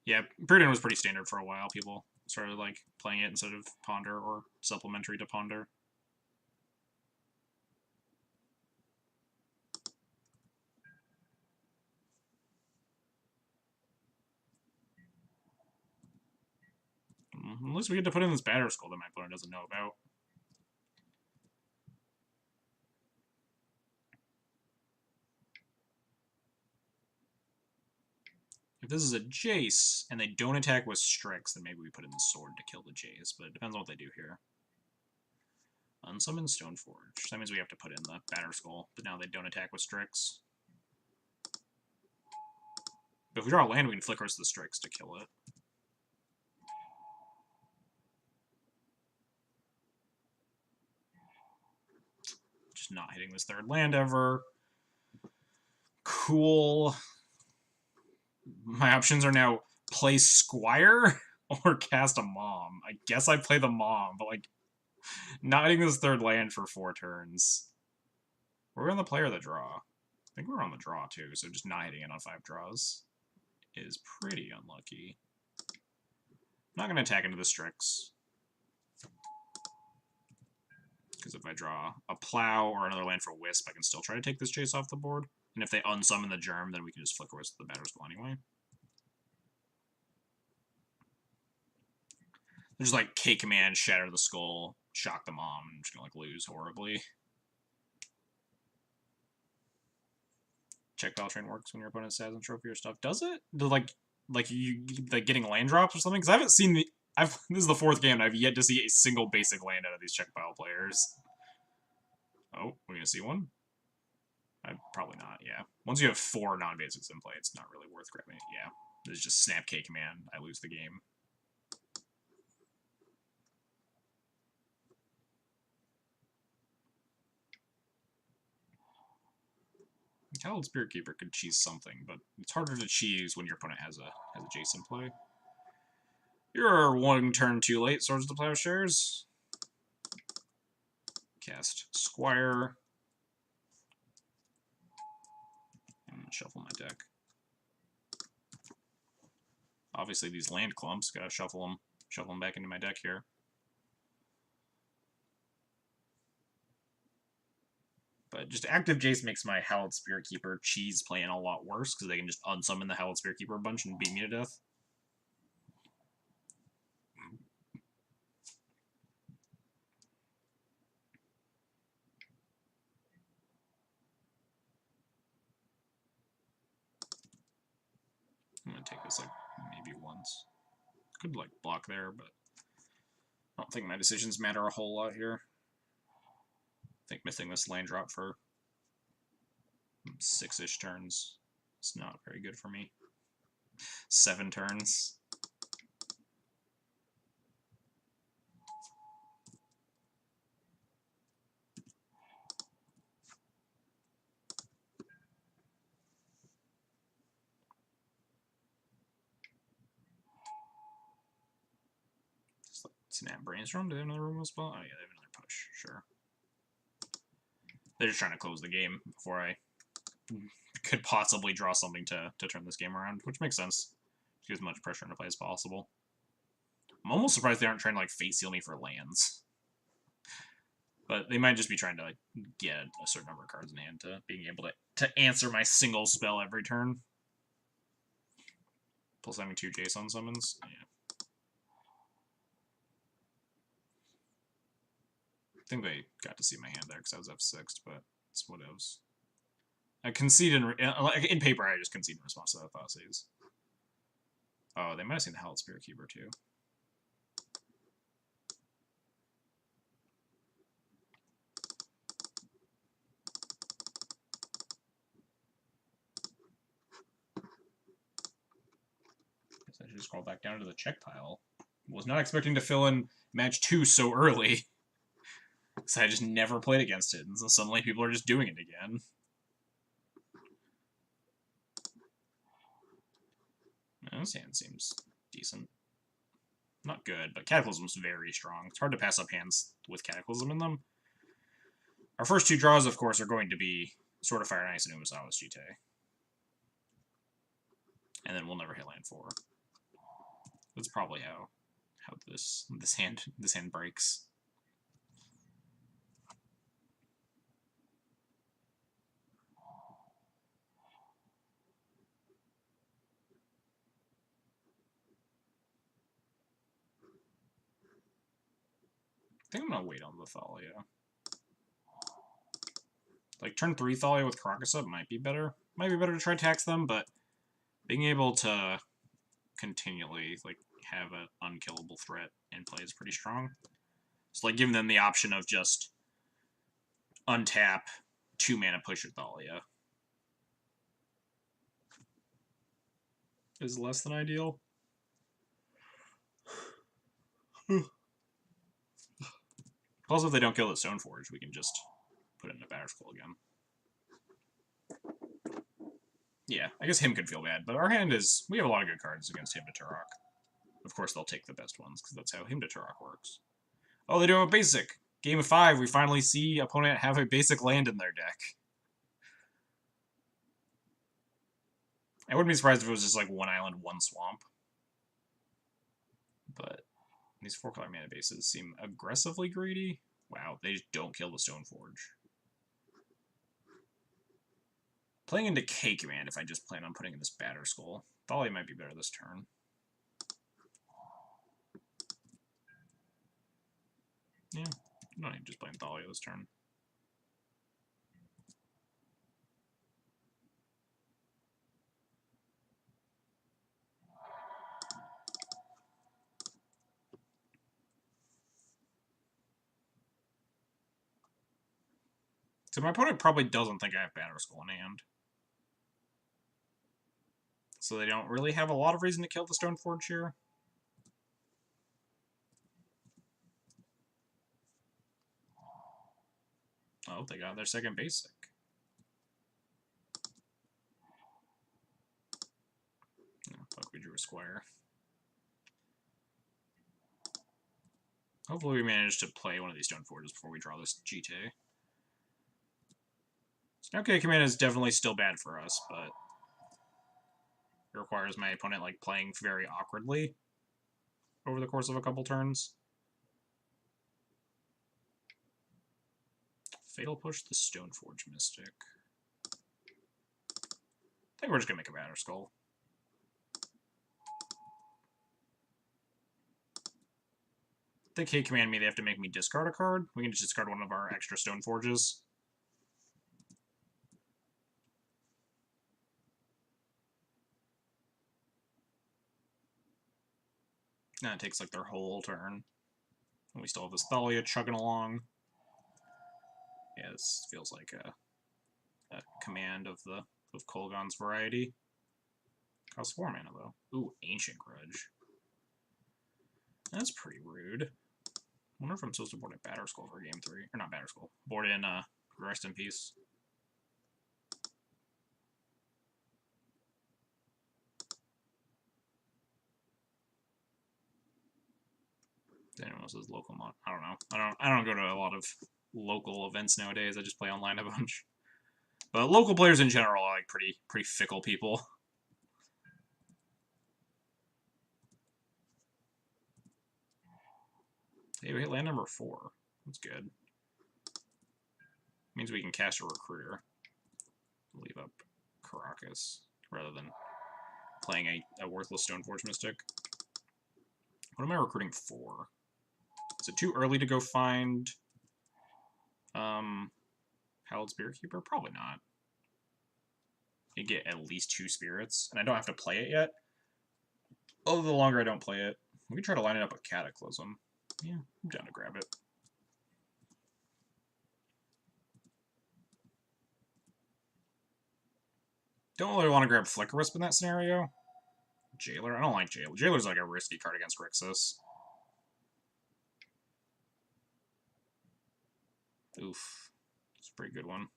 [SPEAKER 2] Yeah, Preordain was pretty standard for a while, people. started like playing it instead of Ponder or supplementary to Ponder. At least we get to put in this batter skull that my opponent doesn't know about. If this is a Jace, and they don't attack with Strix, then maybe we put in the sword to kill the Jace, but it depends on what they do here. Unsummon Stoneforge. That means we have to put in the Batter Skull, but now they don't attack with Strix. But if we draw a land, we can Flicker us the Strix to kill it. Just not hitting this third land ever. Cool. My options are now play Squire or cast a Mom. I guess I play the Mom, but like not hitting this third land for 4 turns. We're on the play or the draw. I think we're on the draw too, so just not hitting it on 5 draws is pretty unlucky. I'm not going to attack into the Strix. Because if I draw a Plow or another land for Wisp, I can still try to take this Chase off the board. And if they unsummon the Germ, then we can just Flicker Wisp the Batter Skull anyway. They're just like K-Command, Shatter the Skull, Shock the Mom, and I'm just going to like lose horribly. Check Battle Train works when your opponent has a trophy or stuff. Does it? Like you like getting land drops or something? Because I haven't seen the. This is the 4th game, and I've yet to see a single basic land out of these check pile players. Oh, we're gonna see one. Probably not. Yeah. Once you have 4 non-basics in play, it's not really worth grabbing it. Yeah. This is just snap K-Command. I lose the game. Hallowed Spirit Keeper could cheese something, but it's harder to cheese when your opponent has a Jason play. You're 1 turn too late, Swords of the Plowshares. Cast Squire. And shuffle my deck. Obviously these land clumps, gotta shuffle them back into my deck here. But just active Jace makes my Hallowed Spirit Keeper cheese playing a lot worse, because they can just unsummon the Hallowed Spirit Keeper a bunch and beat me to death. I'm gonna take this like maybe once. Could like block there, but I don't think my decisions matter a whole lot here. I think missing this land drop for 6-ish turns is not very good for me. 7 turns. Just like snap Brainstorm. Do they have another removal spell? Oh yeah, they have another push. Sure. They're just trying to close the game before I could possibly draw something to turn this game around, which makes sense. Get as much pressure into play as possible. I'm almost surprised they aren't trying to like Fate Seal me for lands. But they might just be trying to like get a certain number of cards in hand to being able to answer my single spell every turn. Plus having 2 Jason summons. Yeah. I think they got to see my hand there because I was F6'd, but it's whatevs. I concede in paper. I just concede in response to that Thoughtseize. Oh, they might have seen the Hallowed Spirit Keeper too. Guess I should just scroll back down to the check pile. Was not expecting to fill in match 2 so early. Because I just never played against it, and so suddenly people are just doing it again. This hand seems decent. Not good, but Cataclysm's very strong. It's hard to pass up hands with Cataclysm in them. Our first 2 draws, of course, are going to be Sword of Fire and Ice and Umasawa's Jite. And then we'll never hit land 4. That's probably how how this hand breaks. I think I'm gonna wait on the Thalia. Like, turn 3 Thalia with Caracas up might be better. Might be better to try tax them, but being able to continually, like, have an unkillable threat in play is pretty strong. So, like, giving them the option of just untap 2 mana push your Thalia is less than ideal. Plus, if they don't kill the Stoneforge, we can just put it in a Batterskull again. Yeah, I guess him could feel bad, but our hand is... We have a lot of good cards against Hymn to Turok. Of course, they'll take the best ones, because that's how Hymn to Turok works. Oh, they do have a basic! Game of 5, we finally see opponent have a basic land in their deck. I wouldn't be surprised if it was just like 1 island, 1 swamp. But these 4-color mana bases seem aggressively greedy. Wow, they just don't kill the Stoneforge. Playing into K command if I just plan on putting in this Batterskull. Thalia might be better this turn. Yeah, I don't need just playing Thalia this turn. So my opponent probably doesn't think I have Batterskull in hand. So they don't really have a lot of reason to kill the Stoneforge here. Oh, they got their second basic. Oh, fuck, we drew a square. Hopefully we manage to play one of these Stoneforges before we draw this GT. So okay, command is definitely still bad for us, but it requires my opponent like playing very awkwardly over the course of a couple turns. Fatal Push the Stoneforge Mystic. I think we're just gonna make a Batterskull. If they K command me, they have to make me discard a card. We can just discard one of our extra Stoneforges. And it takes like their whole turn. And we still have this Thalia chugging along. Yeah, this feels like a command of Kolaghan's variety. Costs 4 mana though. Ooh, Ancient Grudge. That's pretty rude. I wonder if I'm supposed to board a Batterskull for game 3. Or not Batterskull. Board in Rest in Peace. Anyone else's local mod? I don't know. I don't go to a lot of local events nowadays. I just play online a bunch. But local players in general are like pretty fickle people. Hey, we hit land number 4. That's good. Means we can cast a Recruiter. Leave up Caracas rather than playing a worthless Stoneforge Mystic. What am I recruiting for? Is it too early to go find Hallowed Spiritkeeper? Probably not. You get at least 2 spirits, and I don't have to play it yet. Oh, the longer I don't play it. We can try to line it up with Cataclysm. Yeah, I'm down to grab it. Don't really want to grab Flicker Wisp in that scenario. Jailer? I don't like Jailer. Jailer's like a risky card against Grixis. Oof. It's a pretty good one.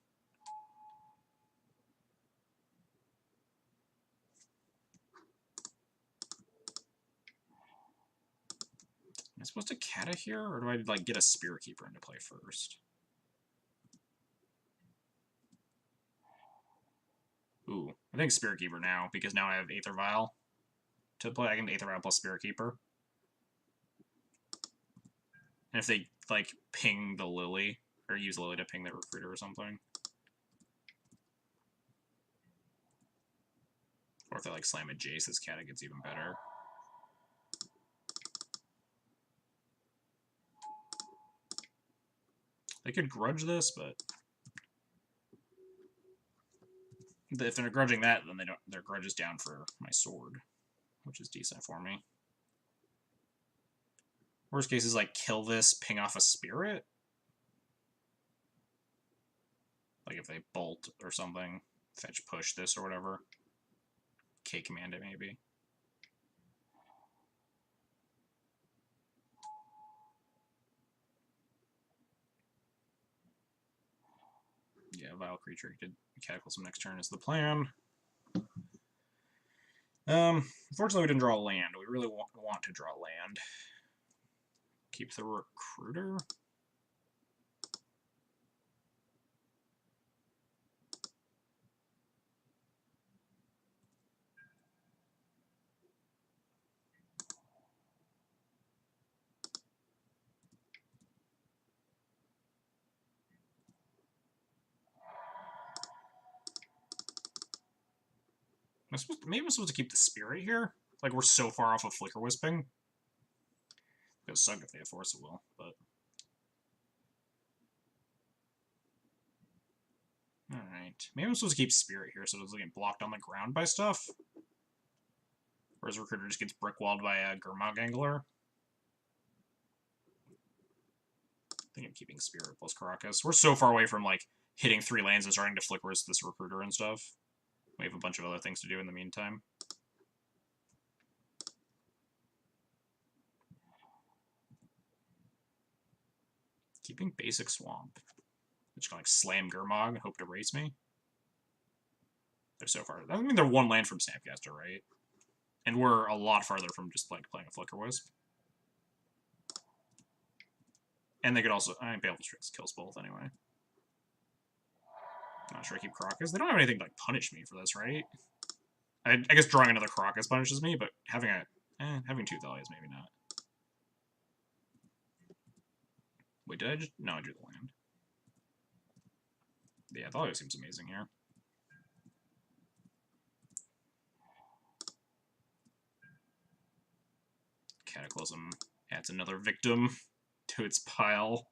[SPEAKER 2] Am I supposed to Kata here, or do I like get a Spirit Keeper into play first? Ooh, I think Spirit Keeper now, because now I have Aether Vial to play. I can Aether Vial plus Spirit Keeper. And if they, like, ping the Lily, or use Lily to ping the Recruiter or something. Or if they, like, slam a Jace, this cat, it gets even better. They could grudge this, but if they're grudging that, then their grudge is down for my sword, which is decent for me. Worst case is like kill this, ping off a spirit. Like if they bolt or something, fetch push this or whatever. K command it maybe. Yeah, Vile Creature did Cataclysm next turn is the plan. Unfortunately we didn't draw land. We really want to draw land. Keep the Recruiter. Maybe I'm supposed to keep the Spirit here? Like, we're so far off of Flicker Wisping. It'll suck if they have Force of Will, but... Alright. Maybe I'm supposed to keep Spirit here so it doesn't get blocked on the ground by stuff. Whereas Recruiter just gets brickwalled by a Gurmag Angler. I think I'm keeping Spirit plus Caracas. We're so far away from, like, hitting 3 lands and starting to Flicker with this Recruiter and stuff. We have a bunch of other things to do in the meantime. Keeping basic Swamp. Just gonna like slam Gurmag and hope to race me. They're so far. I mean, they're 1 land from Snapcaster, right? And we're a lot farther from just like playing a Flicker Wisp. And they could also. I mean, Baleful Strix kills both anyway. Not sure I keep Caracas. They don't have anything to like punish me for this, right? I guess drawing another Caracas punishes me, but having having 2 Thalias maybe not. Wait, did I just... No, I drew the land. Yeah, Thalia seems amazing here. Cataclysm adds another victim to its pile.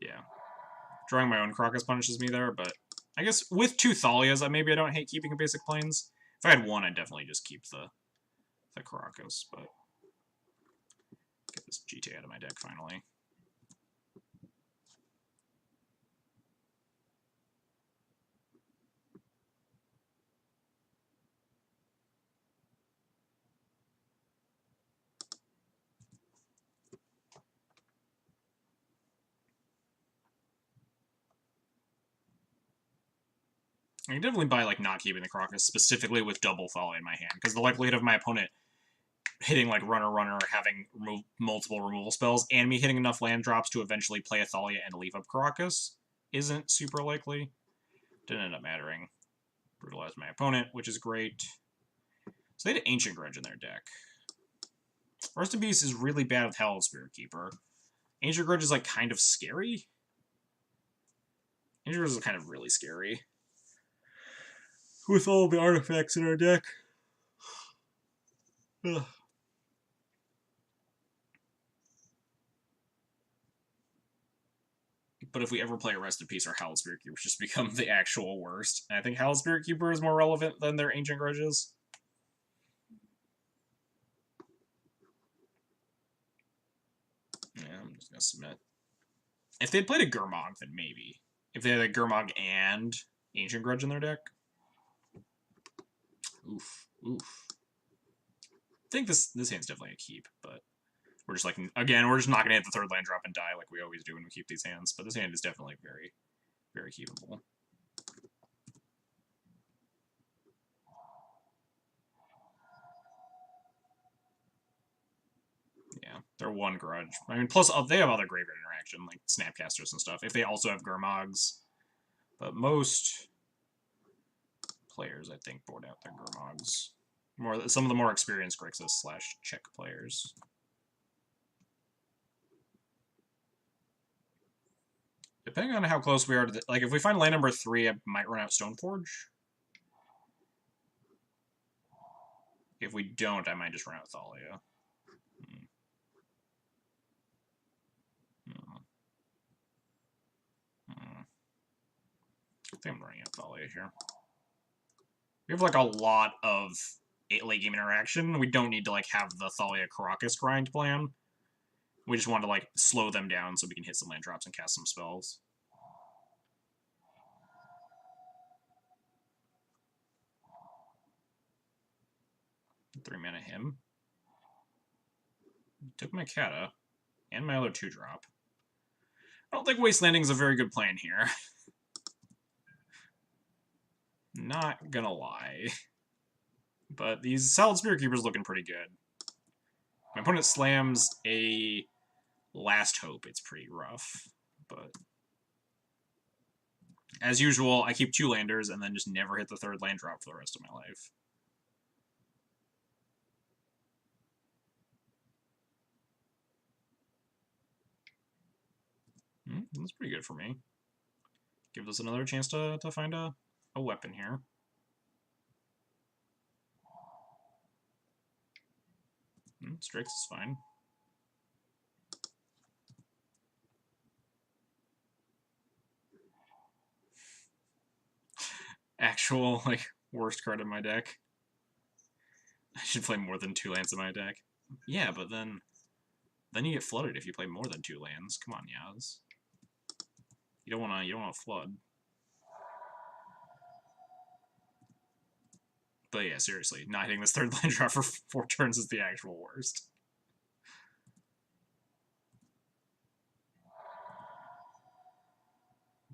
[SPEAKER 2] Yeah. Drawing my own Caracas punishes me there, but I guess with 2 Thalias, maybe I don't hate keeping a basic planes. If I had 1, I'd definitely just keep the Caracas, but get this GT out of my deck finally. I can definitely buy like not keeping the Caracas specifically with double Thalia in my hand, because the likelihood of my opponent hitting like runner, having multiple removal spells, and me hitting enough land drops to eventually play a Thalia and leave up Caracas isn't super likely. Didn't end up mattering. Brutalized my opponent, which is great. So they had Ancient Grudge in their deck. Rest in Peace is really bad with Hallowed Spirit Keeper. Ancient Grudge is like kind of scary. Ancient Grudge is kind of really scary. With all the artifacts in our deck. Ugh. But if we ever play a Rest in Peace, our Hallowed Spirit Keepers just become the actual worst. And I think Hallowed Spirit Keeper is more relevant than their Ancient Grudges. Yeah, I'm just gonna submit. If they'd played a Gurmag, then maybe. If they had a Gurmag and Ancient Grudge in their deck. Oof. Oof. I think this hand's definitely a keep, but we're just like, again, we're just not gonna hit the 3rd land drop and die like we always do when we keep these hands. But this hand is definitely very, very keepable. Yeah, they're 1 Grudge. I mean, plus they have other graveyard interaction, like Snapcasters and stuff, if they also have Gurmags. But most players, I think, board out their Gurmags. Some of the more experienced Grixis / Check players. Depending on how close we are to the, like, if we find land number 3, I might run out Stoneforge. If we don't, I might just run out Thalia. I think I'm running out Thalia here. We have, like, a lot of late game interaction. We don't need to, like, have the Thalia Caracas grind plan. We just want to, like, slow them down so we can hit some land drops and cast some spells. 3-mana him. Took my Kata and my other 2-drop. I don't think Waste Landing is a very good plan here. Not gonna lie. But these Solid Spirit Keepers looking pretty good. My opponent slams a Last Hope. It's pretty rough. But as usual, I keep 2 landers and then just never hit the 3rd land drop for the rest of my life. That's pretty good for me. Gives us another chance to find a weapon here. Strix is fine. Actual, like, worst card in my deck. I should play more than 2 lands in my deck. Yeah, but then you get flooded if you play more than 2 lands. Come on, Yaz. You don't wanna flood. But yeah, seriously, not hitting this 3rd land drop for 4 turns is the actual worst.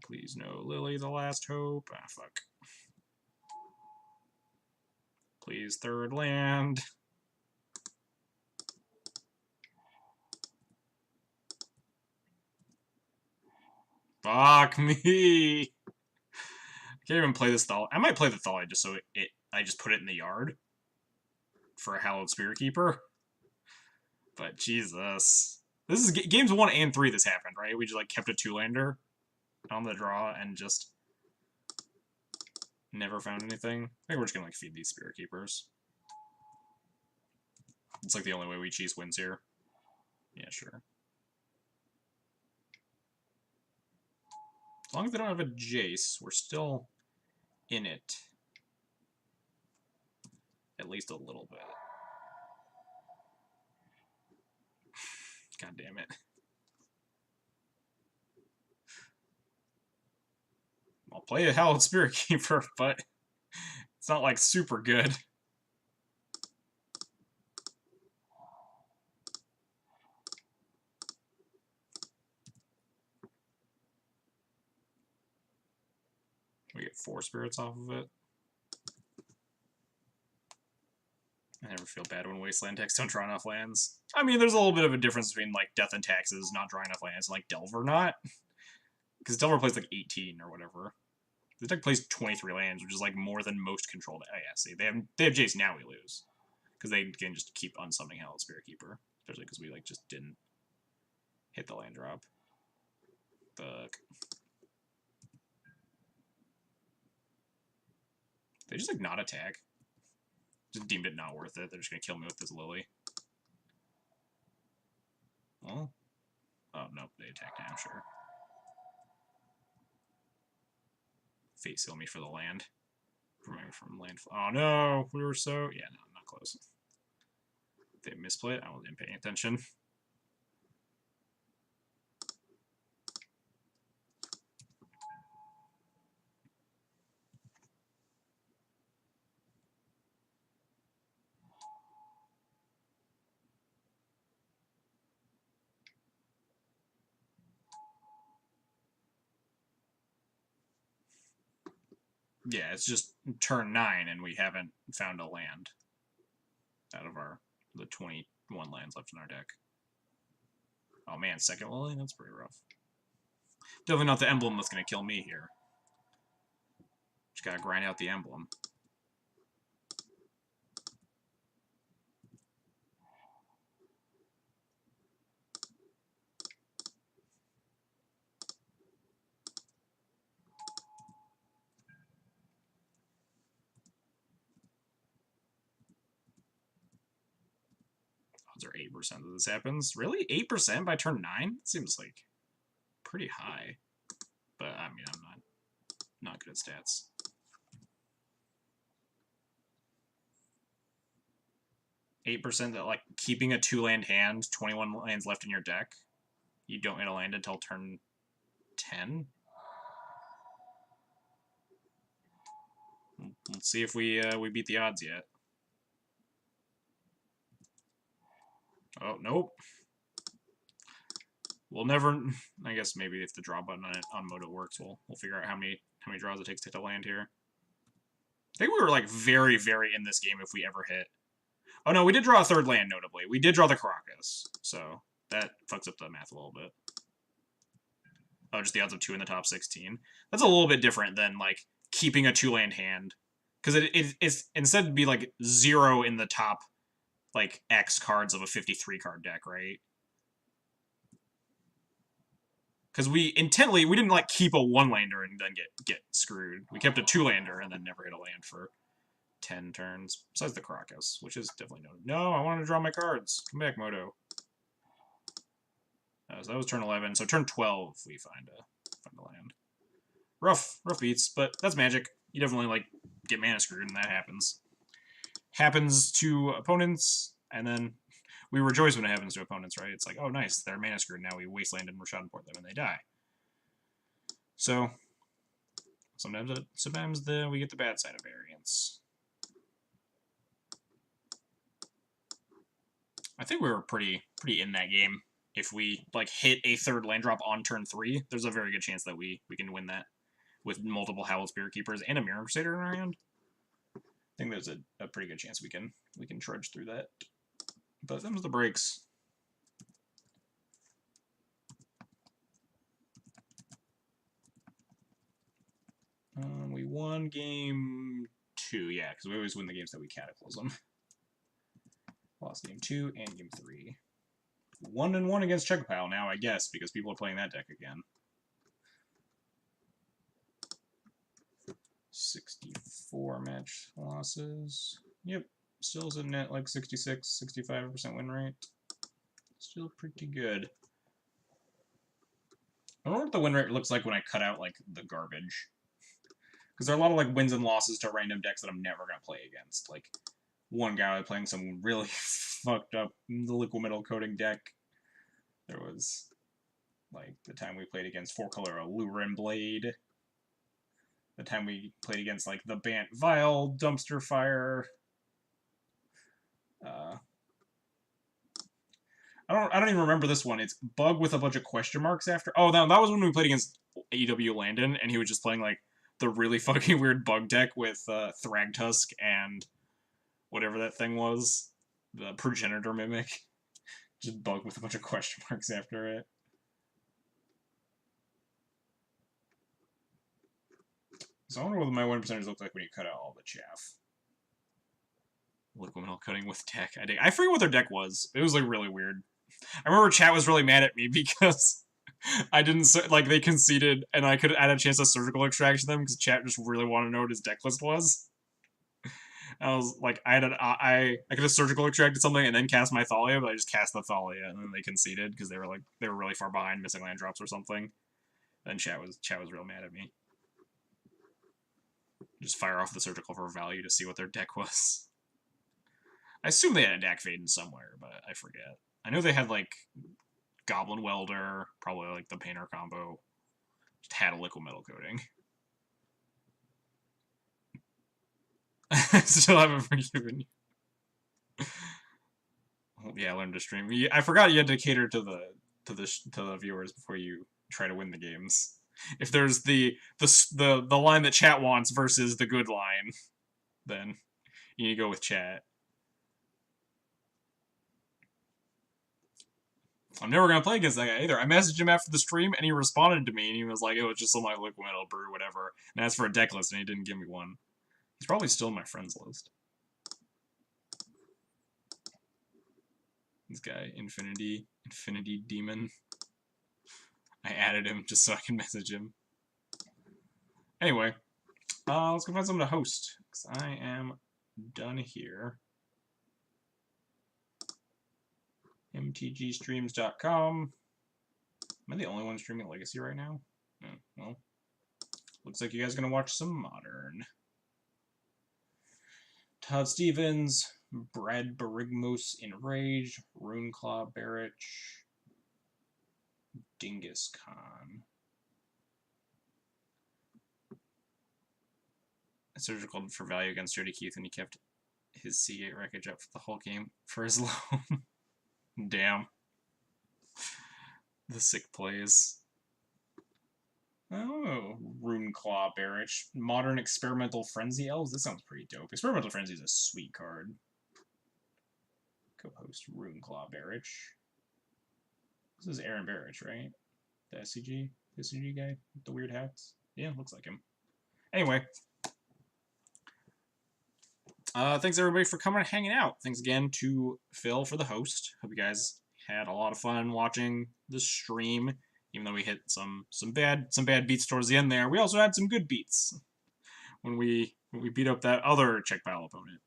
[SPEAKER 2] Please no Lily, the Last Hope. Ah, fuck. Please 3rd land. Fuck me! I can't even play this Thalia. I might play the Thalia just so I just put it in the yard for a Hallowed Spirit Keeper. But Jesus. This is games 1 and 3 this happened, right? We just like kept a 2-lander on the draw and just never found anything. I think we're just gonna like feed these Spirit Keepers. It's like the only way we cheese wins here. Yeah, sure. As long as they don't have a Jace, we're still in it. At least a little bit. God damn it. I'll play a Hallowed Spirit Keeper, but it's not like super good. We get 4 spirits off of it. I never feel bad when Wasteland decks don't draw enough lands. I mean, there's a little bit of a difference between, like, Death and Taxes not drawing enough lands and, like, Delver not. Because Delver plays, like, 18 or whatever. The deck plays 23 lands, which is, like, more than most controlled. Oh, yeah, see, they have Jace, now we lose. Because they can just keep unsummoning Hallowed Spirit Keeper. Especially because we, like, just didn't hit the land drop. Fuck. They just, like, not attack. Just deemed it not worth it. They're just gonna kill me with this Lily. Well, oh, no, they attack now, sure. Fate seal me for the land. From land. Oh no, we were so. Yeah, no, not close. They misplayed. I wasn't paying attention. Yeah, it's just turn 9 and we haven't found a land out of the 21 lands left in our deck. Oh man, 2nd Lily? That's pretty rough. Definitely not the emblem that's gonna kill me here. Just gotta grind out the emblem. odds are 8% that this happens. Really? 8% by turn 9? Seems like pretty high. But I mean, I'm not good at stats. %, that like keeping a 2-land hand, 21 lands left in your deck. You don't get a land until turn 10. Let's see if we beat the odds yet. Oh, nope. We'll never. I guess maybe if the draw button on Moto works, we'll figure out how many draws it takes to hit a land here. I think we were like very in this game if we ever hit. Oh no, we did draw a 3rd land. Notably, we did draw the Caracas, so that fucks up the math a little bit. Oh, just the odds of 2 in the top 16. That's a little bit different than like keeping a 2-land hand, because it's instead to be like 0 in the top like X cards of a 53 card deck, right? Because we didn't like keep a 1-lander and then get screwed. We kept a 2-lander and then never hit a land for 10 turns. Besides the Caracas, which is definitely noted. No, I want to draw my cards. Come back, Moto. So that was turn 11. So turn 12, we find a land. Rough beats, but that's Magic. You definitely like get mana screwed, and that happens. Happens to opponents, and then we rejoice when it happens to opponents, right? It's like, oh, nice, they're mana screwed. Now we wasteland and Rashad-Port them, and they die. So sometimes we get the bad side of variance. I think we were pretty in that game. If we like hit a 3rd land drop on turn 3, there's a very good chance that we can win that with multiple Howled Spirit Keepers and a Mirror Crusader in our hand. I think there's a pretty good chance we can trudge through that. But them's the breaks. We won game 2, yeah, because we always win the games that we Cataclysm. Lost game 2 and game 3. 1-1 against Checopal now, I guess, because people are playing that deck again. 64 match losses. Yep, still sitting at like 66, 65% win rate. Still pretty good. I wonder what the win rate looks like when I cut out like the garbage. Because there are a lot of like wins and losses to random decks that I'm never going to play against. Like one guy playing some really fucked up liquid metal coating deck. There was like the time we played against 4-color Aluren Blade. The time we played against like the Bant Vile Dumpster Fire. I don't even remember this one. It's Bug with a bunch of question marks after. Oh, that was when we played against AEW Landon, and he was just playing like the really fucking weird bug deck with Thragtusk and whatever that thing was, the Progenitor Mimic. Just Bug with a bunch of question marks after it. So I wonder what my win percentage looks like when you cut out all the chaff. Liquid metal cutting with deck. I forget what their deck was. It was like really weird. I remember chat was really mad at me because I didn't like they conceded and I could add a chance to surgical extract to them because chat just really wanted to know what his deck list was. I was like, I could have surgical extracted something and then cast my Thalia, but I just cast the Thalia and then they conceded because they were really far behind, missing land drops or something. Then chat was real mad at me. Just fire off the surgical for value to see what their deck was. I assume they had a deck fade in somewhere, but I forget. I know they had like Goblin Welder, probably like the Painter combo. Just had a liquid metal coating. I still haven't forgiven you. Yeah, I learned to stream. I forgot you had to cater to the viewers before you try to win the games. If there's the line that chat wants versus the good line, then you need to go with chat. I'm never gonna play against that guy either. I messaged him after the stream and he responded to me and he was like, "Oh, it's just some like liquid metal brew, whatever." And asked for a deck list and he didn't give me one. He's probably still in my friends list. This guy, Infinity Demon. I added him just so I can message him. Anyway, let's go find someone to host because I am done here. mtgstreams.com. Am I the only one streaming Legacy right now? No, well, looks like you guys are going to watch some Modern. Todd Stevens, Brad Barigmos Enraged, Runeclaw Barrich, Dingus Khan. Surgical for value against Jody Keith, and he kept his Seagate wreckage up for the whole game for his loan. Damn. The sick plays. Oh, Runeclaw Barrich. Modern Experimental Frenzy Elves. This sounds pretty dope. Experimental Frenzy is a sweet card. Co-host Runeclaw Barrich. This is Aaron Barrich, right? The SCG? The SCG guy with the weird hats? Yeah, looks like him. Anyway. Thanks everybody for coming and hanging out. Thanks again to Phil for the host. Hope you guys had a lot of fun watching the stream. Even though we hit some bad beats towards the end there, we also had some good beats when we beat up that other check pile opponent.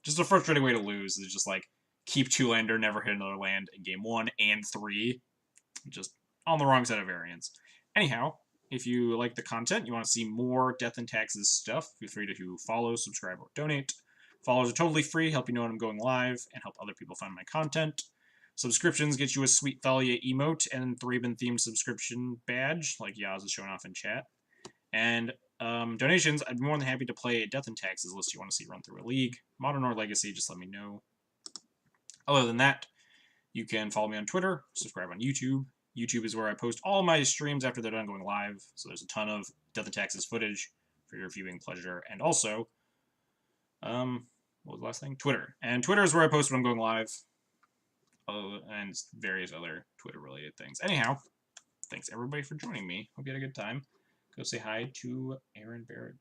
[SPEAKER 2] Just a frustrating way to lose is just like keep 2-lander, never hit another land in game 1 and 3. Just on the wrong side of variance. Anyhow, if you like the content, you want to see more Death and Taxes stuff, feel free to follow, subscribe, or donate. Follows are totally free, help you know when I'm going live, and help other people find my content. Subscriptions get you a sweet Thalia emote and Thraben-themed subscription badge, like Yaz is showing off in chat. And donations, I'd be more than happy to play a Death and Taxes list you want to see run through a league. Modern or Legacy, just let me know. Other than that, you can follow me on Twitter, subscribe on YouTube. YouTube is where I post all my streams after they're done going live, so there's a ton of Death and Taxes footage for your viewing pleasure. And also, what was the last thing? Twitter. And Twitter is where I post when I'm going live. And various other Twitter-related things. Anyhow, thanks everybody for joining me. Hope you had a good time. Go say hi to Aaron Barrich.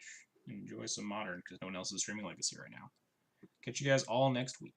[SPEAKER 2] Enjoy some Modern, because no one else is streaming Legacy right now. Catch you guys all next week.